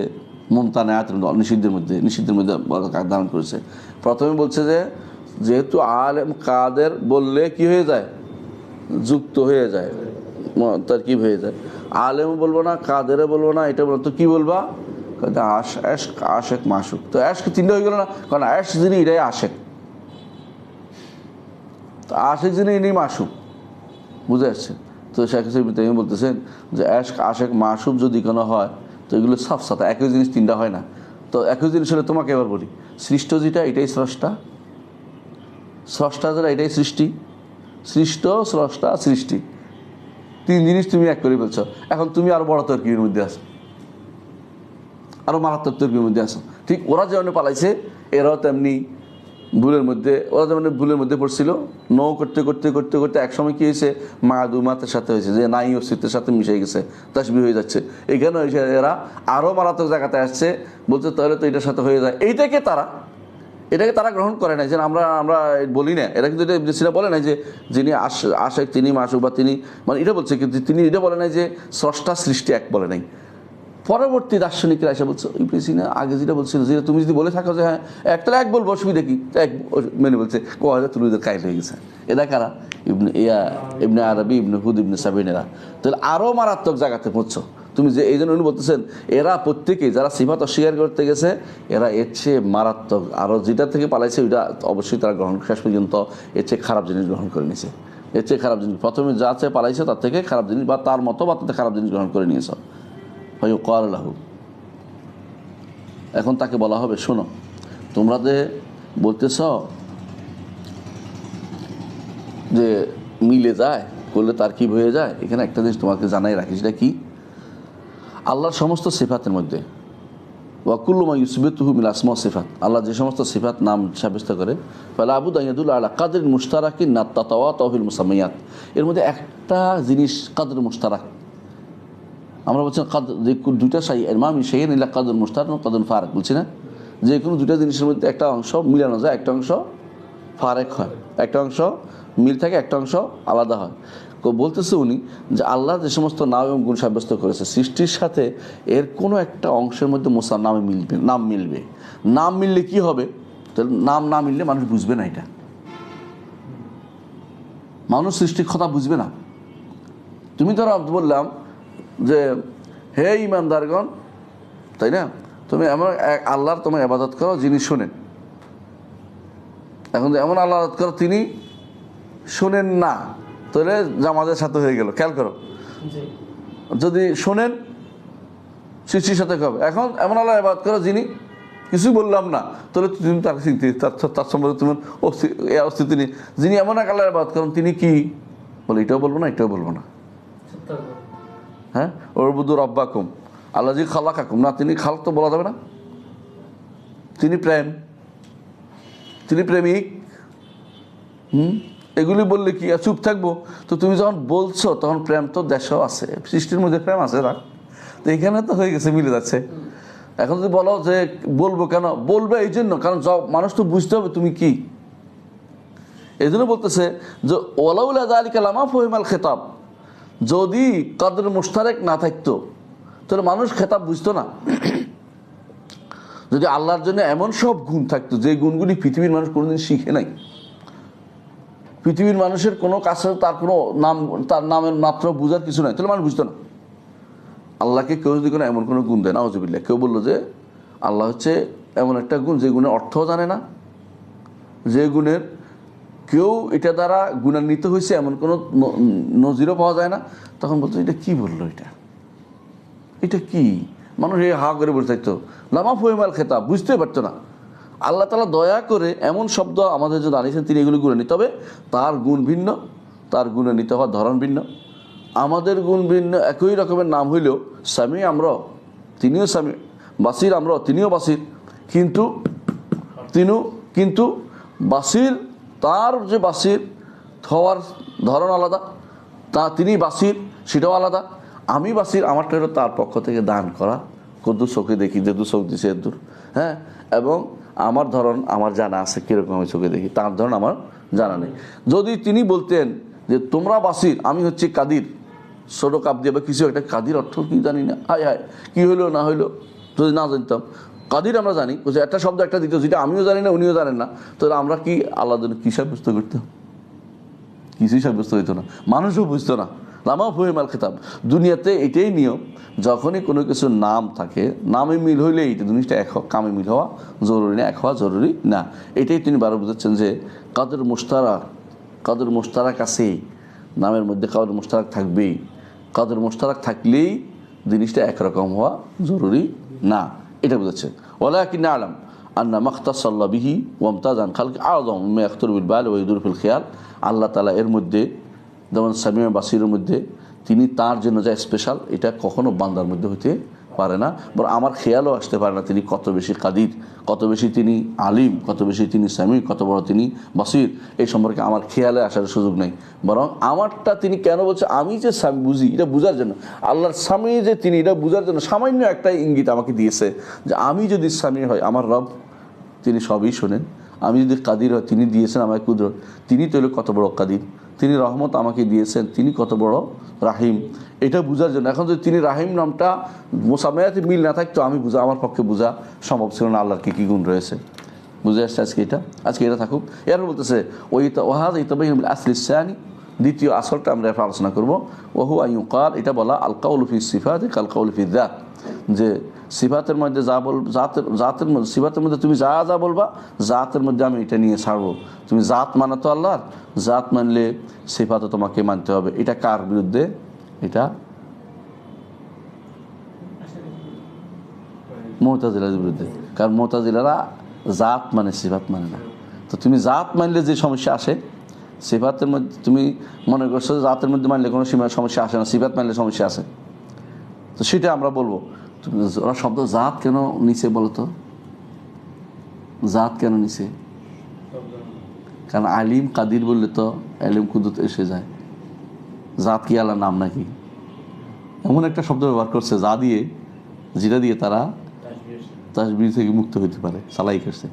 মুমতানায়াত, নিষিদ্ধের মধ্যে আকার ধারণ করেছে। প্রথমে বলছে যে যেহেতু আলেম কাদের বললে কি হয়ে যায়, যুক্ত হয়ে যায়, তারকিব হয়ে যায়। আলেম বলবো না, কাদেরে বলবো না, এটা বলতো কি বলবা, আশেক মাসুক। তো আশক তিনটা হয়ে গেল না, কারণ আশক যিনি এটাই আশেক, তো আশেক যিনি ইনি মাসুক, বুঝে আসছে। তো শেখ হাসিনা বলতেছেন যে আশেক মাসুক যদি কোনো হয় তো এগুলো সাফ সাথে একই জিনিস তিনটা হয় না। তো একই জিনিস হলে তোমাকে এবার বলি, সৃষ্ট যেটা এটাই স্রষ্টা, স্রষ্টা যেটা এটাই সৃষ্টি, সৃষ্ট স্রষ্টা সৃষ্টি, তিন জিনিস তুমি এক করে ফেলছো। এখন তুমি আরো বড় তর্কির মধ্যে আসো, আরো মারাত্মক তর্কির মধ্যে আসো। ঠিক ওরা যেমন পালাইছে এরাও তেমনি ভুলের মধ্যে পড়ছিল। নৌ করতে করতে করতে করতে একসময় কি হয়েছে, মাদুমাতের সাথে হয়েছে, যে নাই অস্তিত্বের সাথে মিশে গেছে, তাসবিহ হয়ে যাচ্ছে। এখানে হয়েছে এরা আরো মারাত্মক জায়গাতে আসছে, বলছে তাহলে তো এটার সাথে হয়ে যায়। এটাকে তারা গ্রহণ করে নাই, যে আমরা বলি না। এরা কিন্তু এটা ইবনে সিনা বলে নাই যে যিনি আশেক তিনি মাসুক, বা তিনি মানে এটা বলছে, কিন্তু তিনি এটা বলে নাই যে স্রষ্টা সৃষ্টি এক বলে নাই। পরবর্তী দার্শনিকরা এসে বলছে ইবনে সিনা আগে যেটা বলছিল, যে তুমি যদি বলে থাকো যে হ্যাঁ একটা এক বলবো অসুবিধা কি, এক মেনে বলছে তুলুদের কাইল হয়ে গেছে। এরা কারা, ইবনে আরবি, ইবনে হুদ, ইবনে সাবিনেরা। তাহলে আরও মারাত্মক জায়গাতে পড়ছো তুমি। যে এই জন্য উনি বলতেছেন এরা প্রত্যেকেই যারা সিফাত অস্বীকার করতে গেছে এরা এর চেয়ে মারাত্মক, আরও যেটা থেকে পালাইছে ওইটা অবশ্যই তারা শেষ পর্যন্ত এর চেয়ে খারাপ জিনিস গ্রহণ করে নিয়েছে। এর চেয়ে খারাপ জিনিস প্রথমে যা চেয়ে পালাইছে তার থেকে খারাপ জিনিস, বা তার মতো বা তাতে খারাপ জিনিস গ্রহণ করে নিয়েছ। লাহু, এখন তাকে বলা হবে শোনো, তোমরা যে বলতেছ যে মিলে যায় করলে তার কি হয়ে যায়, এখানে একটা জিনিস তোমাকে জানাই রাখি, সেটা কি, আল্লাহর সমস্ত সিফাতের মধ্যে ওয়াকুল্লু মা ইউসবিতুহু মিন আসমা ওয়া সিফাত, আল্লাহ যে সমস্ত সিফাত নাম সাব্যস্ত করে, ফালা আবুদা ইয়াদুল আলা কাদরিন মুশতারাকিন নাতাতাওয়াতাউ ফিল মুসাম্মিয়াত, এর মধ্যে একটা জিনিস কাদর মুশতারাক। আমরা বলছি যে দুইটা ইমাম শাইইন ইলা কাদর মুশতারাক কাদর ফারাক, বলছি না, যে কোনো দুইটা জিনিসের মধ্যে একটা অংশ মিলানো যায়, একটা অংশ ফারেক হয়, একটা অংশ মিল থাকে, একটা অংশ আলাদা হয়। বলতেছে উনি যে আল্লাহ যে সমস্ত নাম এবং গুণ সাব্যস্ত করেছে সৃষ্টির সাথে এর কোনো একটা অংশের মধ্যে নাম মিলবে। নাম মিললে কি হবে, তাহলে নাম না মিললে মানুষ বুঝবে না, এটা মানুষ সৃষ্টির কথা বুঝবে না। তুমি ধরো বললাম যে হে ইমানদারগণ, তাই না, তুমি এমন আল্লাহর তোমার ইবাদত করো যিনি শোনেন। এখন এমন আল্লাহ ইবাদত করো তিনি শোনেন না, তাহলে জামাতের সাথে হয়ে গেল। খেয়াল করো, যদি শোনেন সৃষ্টির সাথে হবে। এখন এমন আল্লাহ ইবাদত করো যিনি কিছু বললাম না, তাহলে তুমি তার সম্বন্ধে তোমার অস্তিত্ব নেই। যিনি এমন এক আল্লাহ ইবাদত করেন তিনি কি বলে, এটাও বলবো না এটাও বলবো না। হ্যাঁ, ওরবুদুর রব্বাকুম আল্লাহ জি খালাকাকুম, না তিনি খালাক তো বলা যাবে না, তিনি প্রেমিক। এগুলি বললে কি চুপ থাকবো? তো তুমি যখন বলছো তখন প্রেম তো দেশও আছে, সৃষ্টির মধ্যে প্রেম আছে, রাখ। তো এখানে তো হয়ে গেছে, মিলে যাচ্ছে। এখন যদি বলো যে বলবো কেন, বলবে এই জন্য কারণ মানুষ তো বুঝতে হবে তুমি কি। এই জন্য বলতেছে যে ওয়ালাউলা যালিকা লামা ফাহিমাল খেতাব, যদি কদর মুশতারেক না থাকতো তাহলে মানুষ খেতাব বুঝতো না। যদি আল্লাহর জন্য এমন সব গুণ থাকতো যে গুণগুলি পৃথিবীর মানুষ কোনোদিন শিখে নাই, পৃথিবীর মানুষের কোনো কাছে তার কোনো নাম, তার নামের মাত্র বোঝার কিছু নাই, তাহলে মানুষ বুঝতো না। আল্লাহকে কেউ যদি কোনো এমন কোনো গুণ দেয়, নাউজুবিল্লাহ, কেউ বললো যে আল্লাহ হচ্ছে এমন একটা গুণ যে গুণের অর্থও জানে না, যে গুণের কেউ এটা দ্বারা গুণান্বিত হয়েছে এমন কোনো নজিরও পাওয়া যায় না, তখন বলতো এটা কি বললো, এটা কি? মানুষ এই হা করে বসে থাকতো, লামা ফাহিমাল খেতাব, বুঝতেই পারতো না। আল্লাহ তাআলা দয়া করে এমন শব্দ আমাদের জন্য আনিয়েছেন, তিনি এগুলো গুণে নিতে হবে, তার গুণ ভিন্ন, তার গুণে নিতে হওয়ার ধরন ভিন্ন। আমাদের গুণ ভিন্ন, একই রকমের নাম হইলেও স্বামী আমরা, তিনিও স্বামী, বাসির আমরা, তিনিও বাসির, কিন্তু বাসির, তার যে বাসির হওয়ার ধরন আলাদা, তিনি বাসির সেটাও আলাদা। আমি বাসির, আমারটা হলো তার পক্ষ থেকে দান করা, কদ্দুর চোখে দেখি, যেদুর চোখ দিছে এদুর, হ্যাঁ। এবং আমার ধরন আমার জানা আছে, কীরকম আমি চোখে দেখি, তার ধরন আমার জানা নেই। যদি তিনি বলতেন যে তোমরা বাসির, আমি হচ্ছে কাদির, ছোটো কাপ দিয়ে বা কিছু একটা, কাদির অর্থ কি জানি না, হায় হায় কী হইলো না হইলো, যদি না জানতাম। কাদির আমরা জানি, বলছে একটা শব্দ একটা দিত, যেটা আমিও জানি না উনিও জানেন না, তাহলে আমরা কি আল্লাহর জন্য কী সাব্যস্ত করতাম? কিছুই সাব্যস্ত হইতো না, মানুষও বুঝতো না। লামা ফুহিমাল খেতাব। দুনিয়াতে এটাই নিয়ম, যখনই কোনো কিছুর নাম থাকে, নামে মিল হইলে এইটা জিনিসটা এক হওয়া, কামে মিল হওয়া জরুরি না, এক হওয়া জরুরি না। এটাই তিনি বারো বুঝাচ্ছেন যে কাদের মুশতারাক আছেই, নামের মধ্যে কাদের মুশতারাক থাকবেই, কাদের মুশতারাক থাকলেই জিনিসটা একরকম হওয়া জরুরি না, এটা বুঝাচ্ছে। ওয়ালাকিন আলাম আন্না মাখতাসাল্লাহ বিহি ওয়ামতাজান খালকি আযম মিম্মা ইয়াখতুরু বিল বাল ওয়া ইয়াদুরু ফিল খিয়াল। আল্লাহ তাআলা এর মধ্যে যেমন সামিয়া বাসিরের মধ্যে তিনি তার জন্য যা স্পেশাল, এটা কখনো বান্দার মধ্যে হইতে পারে না, বরং আমার খেয়ালও আসতে পারে না তিনি কত বেশি কাদির, কত বেশি তিনি আলিম, কত বেশি তিনি সামি, কত বড় তিনি বাসির, এই সম্পর্কে আমার খেয়ালে আসার সুযোগ নেই। বরং আমারটা তিনি কেন বলছে, আমি যে সামি বুঝি, এটা বোঝার জন্য, আল্লাহর সামি যে তিনি, এটা বোঝার জন্য সামান্য একটা ইঙ্গিত আমাকে দিয়েছে যে আমি যদি সামি হয়, আমার রব তিনি সবই শোনেন, আমি যদি কাদির হয়, তিনি দিয়েছেন আমাকে কুদরত, তিনি তো হলো কত বড় কাদির, তিনি রহমত আমাকে দিয়েছেন, তিনি কত বড় রাহিম, এটা বোঝার জন্য। এখন যদি তিনি রাহিম নামটা মোসামেয়াতে মিল না থাকতো, আমি আমার পক্ষে বোঝা সম্ভব ছিল না আল্লাহর কী গুণ রয়েছে। বুঝে আসছে আজকে এটা থাকুক। এর বলতেছে ওয়াহাদ ইতাবাইন বিল আসলি সানি, দ্বিতীয় আসলটা আমরা আলোচনা করবো। ওহু আইয়ুকাল, এটা বলা আল কাউলু ফি সিফাত কাল কাউলু ফি যাত, যে সিফাতের মধ্যে যা বল, জাতের মধ্যে, সিফাতের মধ্যে তুমি যা যা বলবা, জাতের মধ্যে আমি এটা নিয়ে ছাড়বো। তুমি জাত মানো তো আল্লাহর, জাত মানলে সিফাতও তোমাকে মানতে হবে। এটা কার বিরুদ্ধে? এটা মুতাজিলার বিরুদ্ধে, কারণ মুতাজিলারা জাত মানে সিফাত মানে না। তো তুমি জাত মানলে যে সমস্যা আসে, সিফাতের মধ্যে তুমি মনে করছো জাতের মধ্যে মানলে কোনো সমস্যা আসে না, সিফাত মানলে সমস্যা আসে। তো সেটা আমরা বলবো। ওরা শব্দ জাত কেন নিচে বলো তো, জাত কেন নিচে? কারণ আলিম কাদির বললে তো আলিম কুদরত এসে যায়। জাত কি আল্লাহর নাম নাকি? এমন একটা শব্দ ব্যবহার করছে যা দিয়ে, যেটা দিয়ে তারা তাসবিহ থেকে মুক্ত হইতে পারে, সালাই করছে।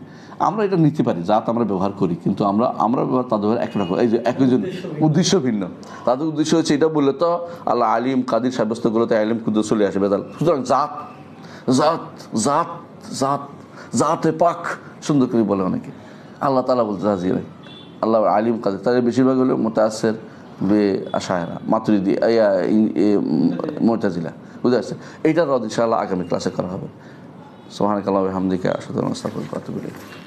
আমরা এটা নিতে পারি, জাত আমরা ব্যবহার করি, কিন্তু আমরা ব্যবহার তাদের একরকম, এই যে একজন উদ্দেশ্য ভিন্ন। তাদের উদ্দেশ্য হচ্ছে এটা বললে তো আল্লাহ আলিম কাদির সাব্যস্ত করলে তো আলিম কুদরত চলে আসে বেদাল। সুতরাং জাত জাত জাত জাত জাতে পাক সুন্দর করে বলে অনেকে। আল্লাহ তাআলা বলতে রাজি নাই, আল্লাহ আলিম কাদির, তাদের বেশিরভাগ হলো মুতাআসসির বে আশায়রা, মাতুরিদি, মুতাজিলা। বুঝতে পারছে? এইটার রদ ইনশাআল্লাহ আগামী ক্লাসে করা হবে। সুবহানাকাল্লাহি ওয়া বিহামদিকা আশহাদু আল্লা ইলাহা ইল্লা আনতা আস্তাগফিরুকা ওয়া আতুবু ইলাইক।